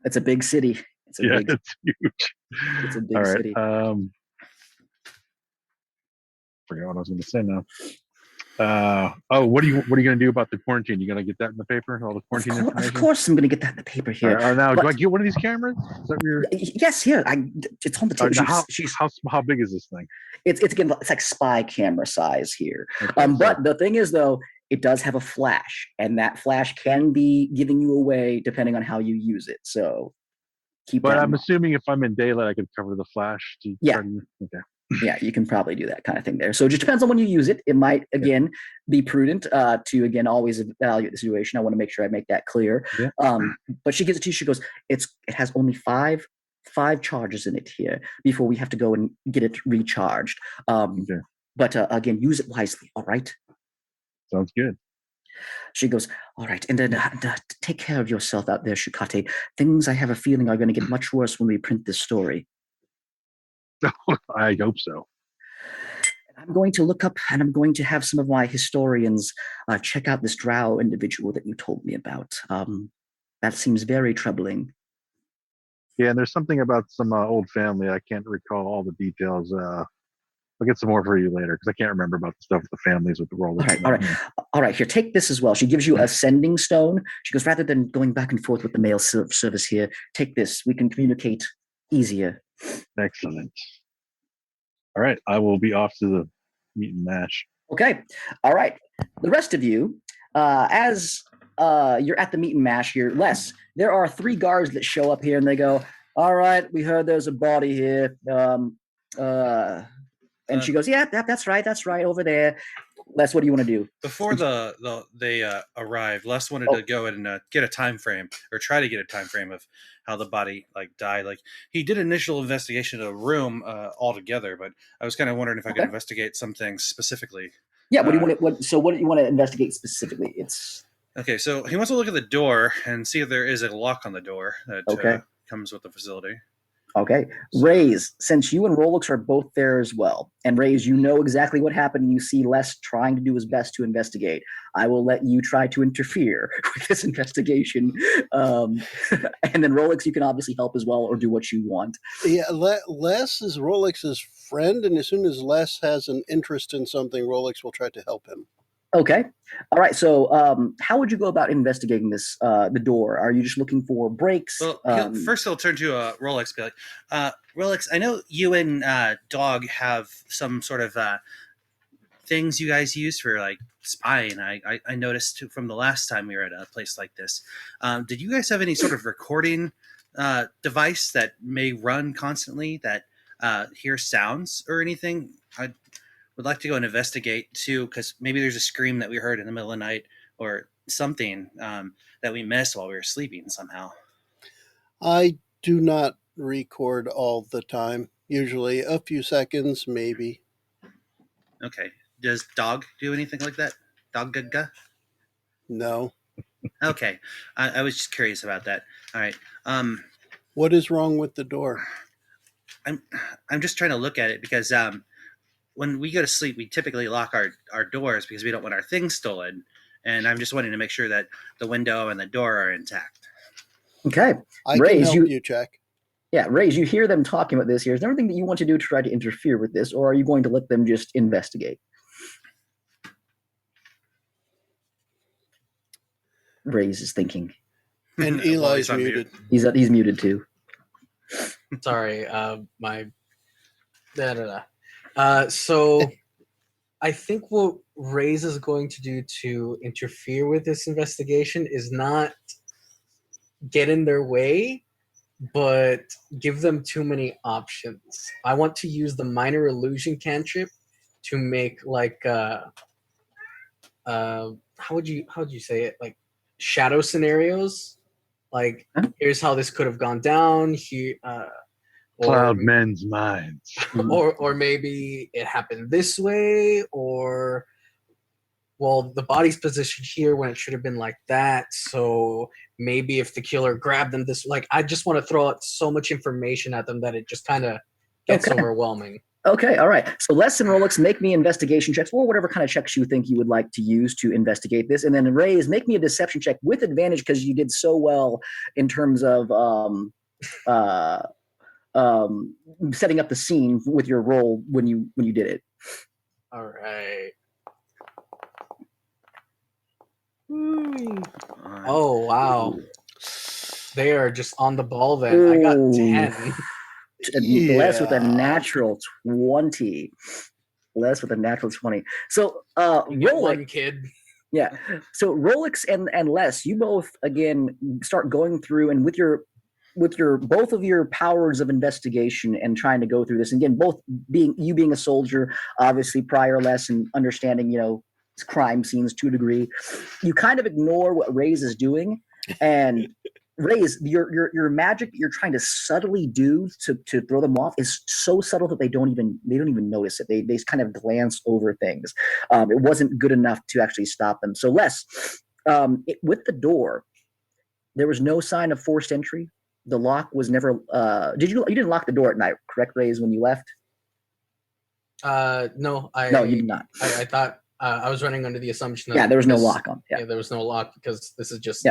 it's a big city. It's huge. It's a big city. Forgot what I was going to say now. What are you going to do about the quarantine? You going to get that in the paper? All the quarantine information? Of course, I'm going to get that in the paper here. Now, do I get one of these cameras? Is that your... Yes, here. It's on the table. How big is this thing? It's like spy camera size here. Okay, but the thing is, though, it does have a flash, and that flash can be giving you away depending on how you use it. So keep. But I'm assuming if I'm in daylight, I could cover the flash. Okay. Yeah, you can probably do that kind of thing there. So it just depends on when you use it. It might, again, be prudent to, again, always evaluate the situation. I want to make sure I make that clear. Yeah. But she gives it to you. She goes, it has only five charges in it here before we have to go and get it recharged. But again, use it wisely, all right? Sounds good. She goes, all right, and then take care of yourself out there, Shikate. Things I have a feeling are going to get much worse when we print this story. I hope so. I'm going to look up, and I'm going to have some of my historians check out this drow individual that you told me about. That seems very troubling. Yeah, and there's something about some old family. I can't recall all the details. I'll get some more for you later because I can't remember about the stuff with the families with the world. All right. Here, take this as well. She gives you a sending stone. She goes, rather than going back and forth with the mail service here, take this. We can communicate easier. Excellent. All right, I will be off to the meet and mash. Okay. All right. The rest of you, as you're at the meet and mash here, there are 3 guards that show up here and they go, all right, we heard there's a body here. And she goes, yeah, that's right, over there. Les, what do you want to do? Before they arrived, Les wanted to go and get a time frame, or try to get a time frame of how the body died. He did initial investigation of the room altogether, but I was kind of wondering if I could investigate some things specifically. Yeah, what do you want to investigate specifically? Okay, so he wants to look at the door and see if there is a lock on the door that comes with the facility. Okay. Raise, since you and Rolex are both there as well, and Raise, you know exactly what happened, and you see Les trying to do his best to investigate. I will let you try to interfere with this investigation. And then Rolex, you can obviously help as well or do what you want. Yeah, Les is Rolex's friend, and as soon as Les has an interest in something, Rolex will try to help him. Okay. All right. So how would you go about investigating this, the door? Are you just looking for breaks? Well, he'll turn to Rolex and be like, Rolex, I know you and Dog have some sort of things you guys use for spying. I noticed from the last time we were at a place like this. Did you guys have any sort of recording device that may run constantly that hears sounds or anything? I would like to go and investigate too, because maybe there's a scream that we heard in the middle of the night or something that we missed while we were sleeping somehow. I do not record all the time. Usually a few seconds, maybe. Okay. Does Dog do anything like that? Dog Gaga? No. Okay. I was just curious about that. All right. What is wrong with the door? I'm just trying to look at it because when we go to sleep, we typically lock our doors because we don't want our things stolen. And I'm just wanting to make sure that the window and the door are intact. Okay. I can help you check. Yeah, Raise, you hear them talking about this here. Is there anything that you want to do to try to interfere with this, or are you going to let them just investigate? Raise is thinking. And Eli's muted. He's muted too. Sorry, so I think what Raise is going to do to interfere with this investigation is not get in their way, but give them too many options. I want to use the minor illusion cantrip to make how would you say it? Shadow scenarios. Here's how this could have gone down. Here, Cloud men's minds. or maybe it happened this way, or well, the body's positioned here when it should have been like that. So maybe if the killer grabbed them this, like, I just want to throw out so much information at them that it just kind of gets overwhelming. Okay, all right. So Les and Rolex, make me investigation checks, or whatever kind of checks you think you would like to use to investigate this. And then Rays, make me a deception check with advantage because you did so well in terms of setting up the scene with your role when you did it. All right. Oh, wow. They are just on the ball then. I got 10. Les with a natural 20. Les with a natural 20. So Rolex, kid. Yeah. So Rolex and Les, you both again start going through, and with your both of your powers of investigation and trying to go through this. And again, both being a soldier, obviously prior lesson, understanding, crime scenes to a degree, you kind of ignore what Rays is doing. And Rays, your magic you're trying to subtly do to throw them off is so subtle that they don't even notice it. They kind of glance over things. It wasn't good enough to actually stop them. So Les, with the door, there was no sign of forced entry. The lock was never. You didn't lock the door at night, correct, Rays, when you left? No, No, you did not. I thought I was running under the assumption that there was no lock on. Yeah, there was no lock because this is just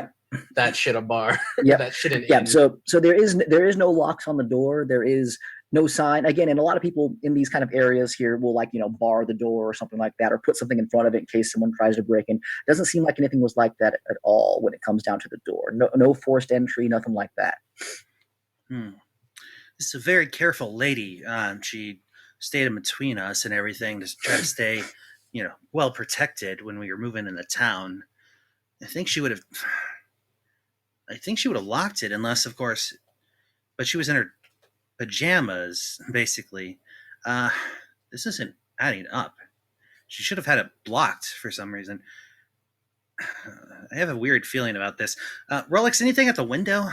that shit a bar. Yeah, that shit an yeah. inn. So there is no locks on the door. There is no sign. Again, and a lot of people in these kind of areas here will bar the door or something like that, or put something in front of it in case someone tries to break in. Doesn't seem like anything was like that at all when it comes down to the door. No forced entry, nothing like that. This is a very careful lady. She stayed in between us and everything to try to stay, well protected when we were moving into town. I think she would have locked it, unless, of course, but she was in her pajamas, basically. This isn't adding up. She should have had it blocked for some reason. I have a weird feeling about this. Rolex, anything at the window?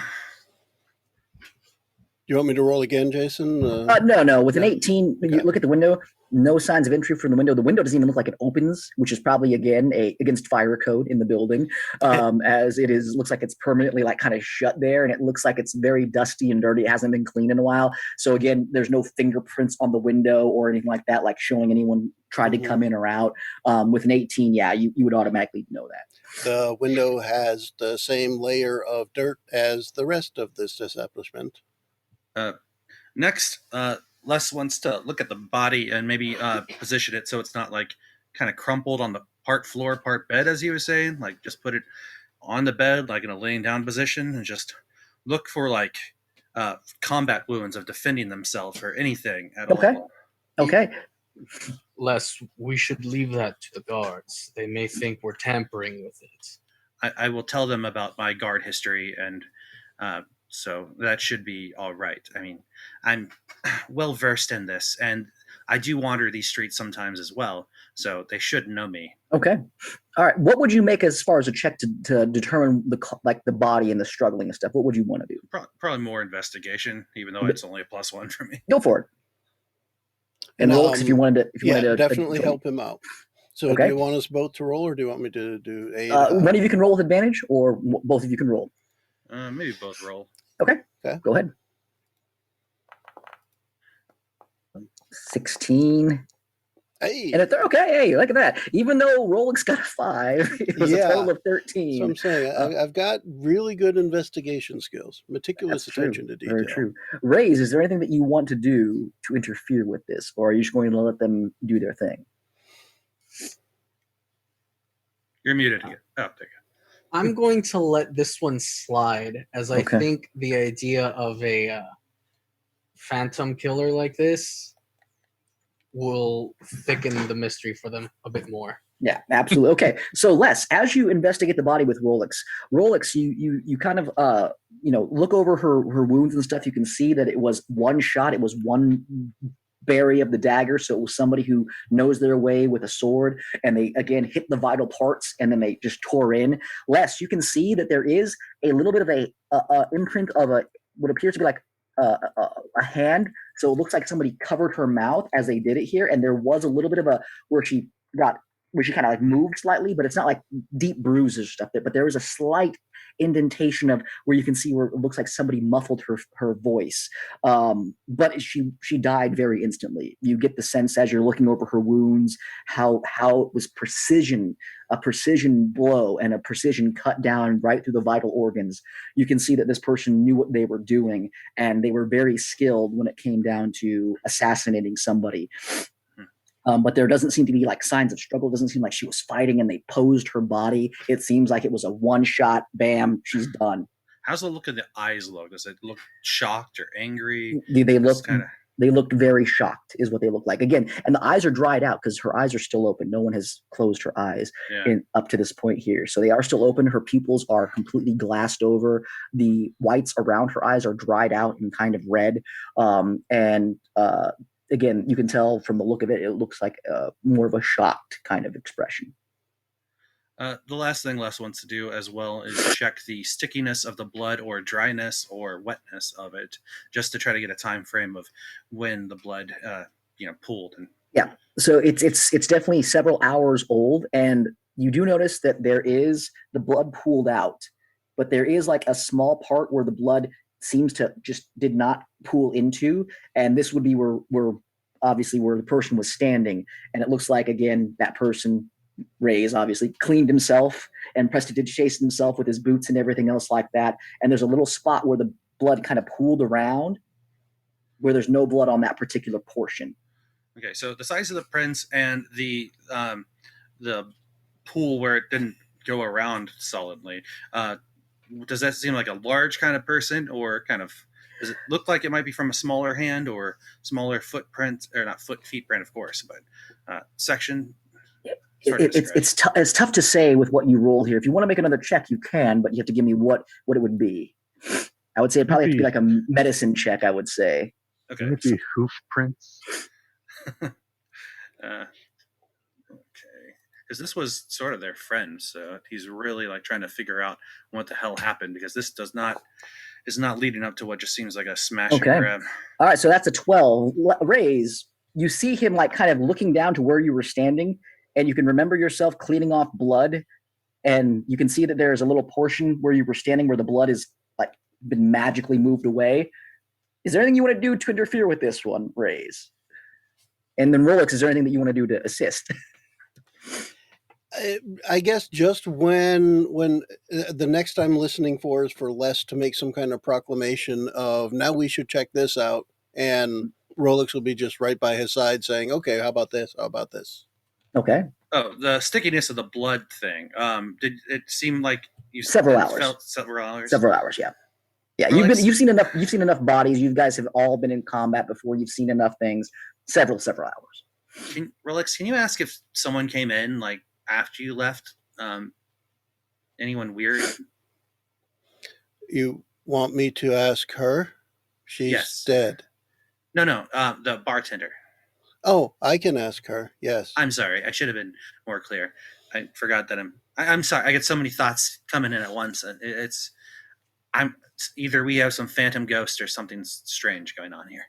You want me to roll again, Jason? No. With an 18, you look at the window. No signs of entry from the window. The window doesn't even look like it opens, which is probably again against fire code in the building, as it looks like it's permanently kind of shut there, and it looks like it's very dusty and dirty. It hasn't been cleaned in a while. So again, there's no fingerprints on the window or anything like that, like showing anyone tried to come in or out. With an 18, you would automatically know that. The window has the same layer of dirt as the rest of this establishment. Next, Les wants to look at the body and maybe position it so it's not kind of crumpled on the part floor, part bed, as he was saying. Just put it on the bed, in a laying down position, and just look for combat wounds of defending themselves or anything at all. Okay. Les, we should leave that to the guards. They may think we're tampering with it. I will tell them about my guard history, and so that should be all right. I mean, I'm well versed in this, and I do wander these streets sometimes as well, so they should know me. Okay. All right. What would you make as far as a check to determine the body and the struggling and stuff? What would you want to do? Probably more investigation, even though it's only a +1 for me. Go for it. And Rolex, if you wanted to definitely help him out. So do you want us both to roll, or do you want me to do a? One of you can roll with advantage, or both of you can roll. Maybe both roll. Okay. Go ahead. 16. Hey. And hey, look at that. Even though Rolex got a 5, it was a total of 13. So I'm saying I've got really good investigation skills, meticulous attention to detail. Very true. Rays, is there anything that you want to do to interfere with this, or are you just going to let them do their thing? You're muted again. Oh, there you go. I'm going to let this one slide, as I think the idea of a phantom killer like this will thicken the mystery for them a bit more. Yeah, absolutely. Okay, so Les, as you investigate the body with Rolex, you kind of look over her wounds and stuff. You can see that it was one shot. It was one bury of the dagger, so it was somebody who knows their way with a sword, and they again hit the vital parts, and then they just tore in. Les, you can see that there is a little bit of a imprint of what appears to be like a a hand. So it looks like somebody covered her mouth as they did it here. And there was a little bit of where she kind of like moved slightly, but it's not like deep bruises or stuff. But there was a slight indentation of where you can see where it looks like somebody muffled her voice. But she died very instantly. You get the sense as you're looking over her wounds how it was a precision blow and a precision cut down right through the vital organs. You can see that this person knew what they were doing, and they were very skilled when it came down to assassinating somebody. But there doesn't seem to be like signs of struggle. It doesn't seem like she was fighting and they posed her body. It seems like it was a one shot, bam, she's done. How's the look of the eyes look? Does it look shocked or angry? They looked very shocked is what they look like. Again, and the eyes are dried out because her eyes are still open. No one has closed her eyes up to this point here. So they are still open. Her pupils are completely glassed over. The whites around her eyes are dried out and kind of red. Again, you can tell from the look of it, it looks like more of a shocked kind of expression. The last thing Les wants to do as well is check the stickiness of the blood or dryness or wetness of it, just to try to get a time frame of when the blood, pooled. Yeah, so it's definitely several hours old, and you do notice that the blood pooled out, but there is like a small part where the blood seems to just did not pool into, and this would be where obviously where the person was standing, and it looks like again that person, Reyes, obviously cleaned himself and prestidigitated himself with his boots and everything else like that, and there's a little spot where the blood kind of pooled around where there's no blood on that particular portion. Okay, so the size of the prints and the pool where it didn't go around solidly, does that seem like a large kind of person, or kind of does it look like it might be from a smaller hand or smaller footprint, or not feet print, of course, but section? It's tough to say with what you roll here. If you want to make another check, you can, but you have to give me what it would be. I would say it probably have to be like a medicine check, I would say. Okay. Would it be hoof prints? Okay. Because this was sort of their friend, so he's really like trying to figure out what the hell happened, because this is not leading up to what just seems like a smash and grab. All right, so that's a 12. Raise, you see him like kind of looking down to where you were standing, and you can remember yourself cleaning off blood, and you can see that there's a little portion where you were standing where the blood is like been magically moved away. Is there anything you want to do to interfere with this one, Raise? And then Rolex, is there anything that you want to do to assist? I guess just when the next I'm listening for is for Les to make some kind of proclamation of now we should check this out, and Rolex will be just right by his side saying, okay, how about this? How about this? Okay. Oh, the stickiness of the blood thing. Did it seem like you several hours? Felt several hours. Several hours, yeah. Yeah, you've seen enough bodies. You guys have all been in combat before. You've seen enough things. Several hours. Rolex, can you ask if someone came in like after you left? Anyone weird? You want me to ask her? She's dead. No, the bartender. Oh, I can ask her. Yes. I'm sorry. I should have been more clear. I forgot that I'm sorry. I get so many thoughts coming in at once. Either we have some phantom ghost or something strange going on here.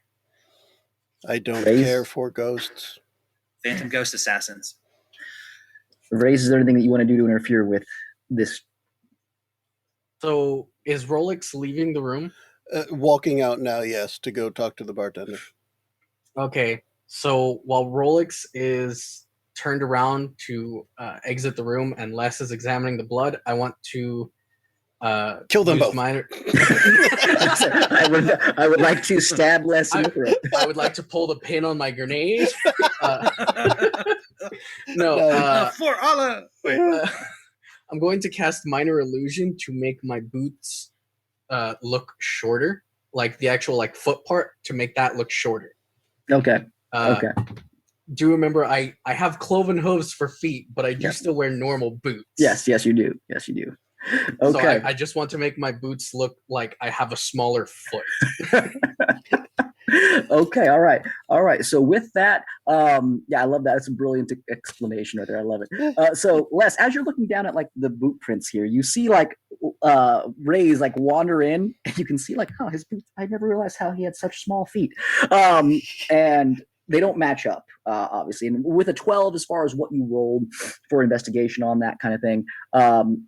I don't care for ghosts. Phantom ghost assassins. Raise, is there anything that you want to do to interfere with this? So is Rolex leaving the room? Walking out now, yes, to go talk to the bartender. Okay, so while Rolex is turned around to exit the room and Les is examining the blood, I want to kill them both. I would like to stab Les in the throat. I would like to pull the pin on my grenade. For Allah. I'm going to cast Minor Illusion to make my boots look shorter, like the actual like foot part, to make that look shorter. Okay. Okay. Do remember I have cloven hooves for feet, but I do still wear normal boots. Yes, you do. Okay. So I just want to make my boots look like I have a smaller foot. Okay, all right. So with that, I love that. It's a brilliant explanation right there. I love it. So Les, as you're looking down at like the boot prints here, you see like Rays like wander in, and you can see like, oh, his boots. I never realized how he had such small feet. And they don't match up, obviously. And with a 12, as far as what you rolled for investigation on that kind of thing,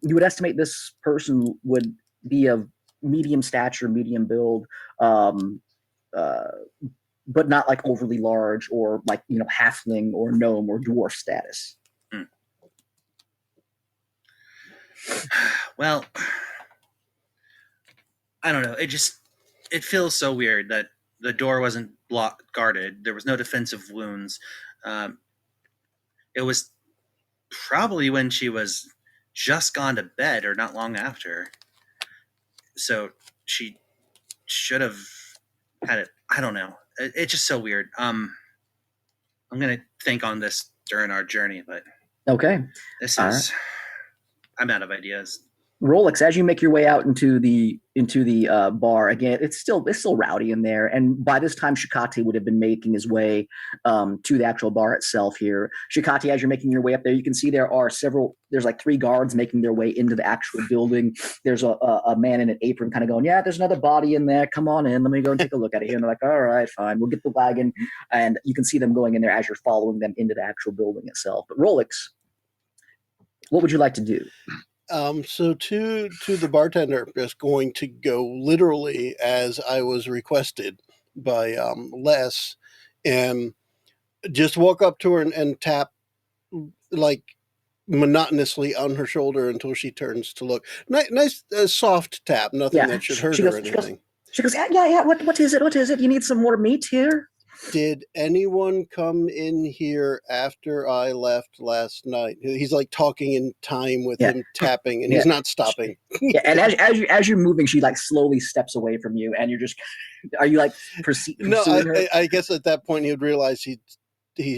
you would estimate this person would be of medium stature, medium build, but not like overly large or like, halfling or gnome or dwarf status. Well, I don't know. It feels so weird that the door wasn't guarded. There was no defensive wounds. It was probably when she was just gone to bed or not long after. So she should have had it. I don't know. It's just so weird. I'm gonna think on this during our journey, but Okay. this All is. I'm out of ideas. Rolex, as you make your way out into the bar again, it's still rowdy in there. And by this time, Shikati would have been making his way to the actual bar itself here. Shikati, as you're making your way up there, you can see there's like 3 guards making their way into the actual building. There's a man in an apron kind of going, yeah, there's another body in there. Come on in. Let me go and take a look at it here. And they're like, all right, fine. We'll get the wagon. And you can see them going in there as you're following them into the actual building itself. But Rolex, what would you like to do? So to the bartender, just going to go literally as I was requested by Les, and just walk up to her and tap like monotonously on her shoulder until she turns to look. Nice soft tap, nothing that should hurt her or anything. She goes, yeah. What is it? What is it? You need some more meat here? Did anyone come in here after I left last night? He's like talking in time with him tapping, and he's not stopping. And as you're moving, she like slowly steps away from you, and are you like pursuing her? I guess at that point he would realize he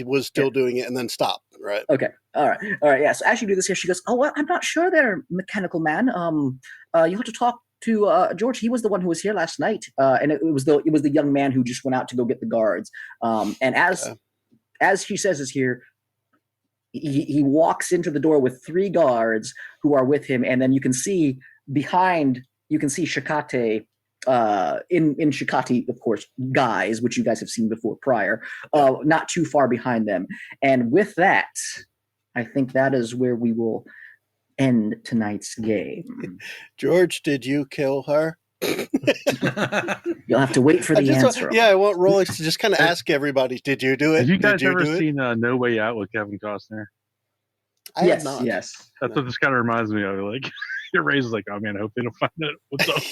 was still doing it and then stop. Right. Okay. All right. Yeah. So as you do this here, she goes, "Oh, well, I'm not sure there, mechanical man. You have to talk to George. He was the one who was here last night, and it was the young man who just went out to go get the guards. And as she says this here, he walks into the door with 3 guards who are with him, and then you can see Shikate, in Shikati, of course, guys, which you guys have seen before prior, not too far behind them. And with that, I think that is where we will end tonight's game. George, did you kill her? You'll have to wait for the answer. I want Rolex to just kind of ask everybody, did you do it? Have you guys ever seen No Way Out with Kevin Costner? I have not. Yes. That's what this kind of reminds me of. Like, your Ray's like, oh man, I hope they don't find out what's up.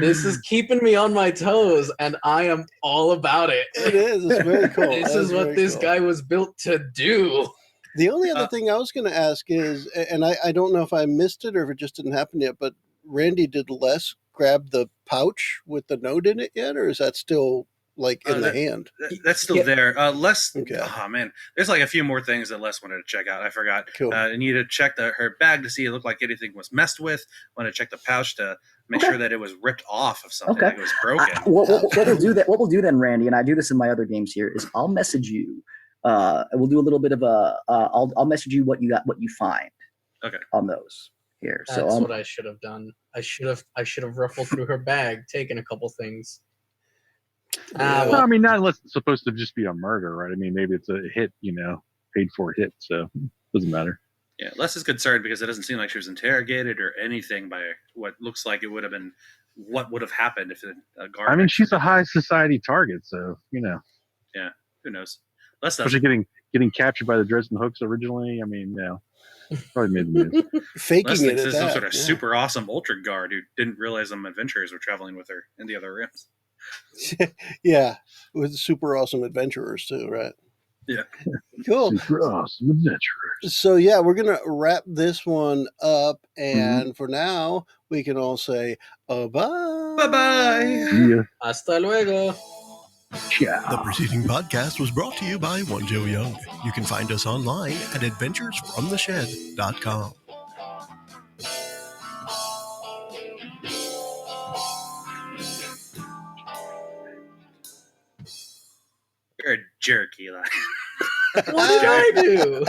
This is keeping me on my toes, and I am all about it. It is. It's very cool. This is what this guy was built to do. The only other thing I was going to ask is, and I don't know if I missed it or if it just didn't happen yet, but Randy, did Les grab the pouch with the note in it yet, or is that still like in the hand? That's still there. Les, Okay. Oh man, there's like a few more things that Les wanted to check out. I forgot. Cool. I need to check her bag to see it looked like anything was messed with. Want to check the pouch to make sure that it was ripped off of something. Like it was broken. What we'll do then, Randy, and I do this in my other games here, is I'll message you. We'll do a little bit of I'll message you what you find. Okay. On those here. That's so what I should have done. I should have ruffled through her bag, taken a couple things. Well, I mean, not unless it's supposed to just be a murder, right? I mean, maybe it's a hit, paid for hit, so it doesn't matter. Yeah, Les is concerned because it doesn't seem like she was interrogated or anything by what looks like it would have been what would have happened if a guard. I mean, she's a high society target, so Yeah, who knows? Les especially getting captured by the Dresden Hooks originally. I mean, probably made the move. Faking Les it. thinks this some sort of super awesome ultra guard who didn't realize some adventurers were traveling with her in the other rooms. Yeah, with super awesome adventurers too, right? Yeah. Cool. Super awesome adventurers. So we're gonna wrap this one up, and for now we can all say bye. Bye bye. Yeah. Hasta luego. Ciao. The preceding podcast was brought to you by One Joe Young. You can find us online at adventuresfromtheshed.com. You're a jerk, Eli. What did I do?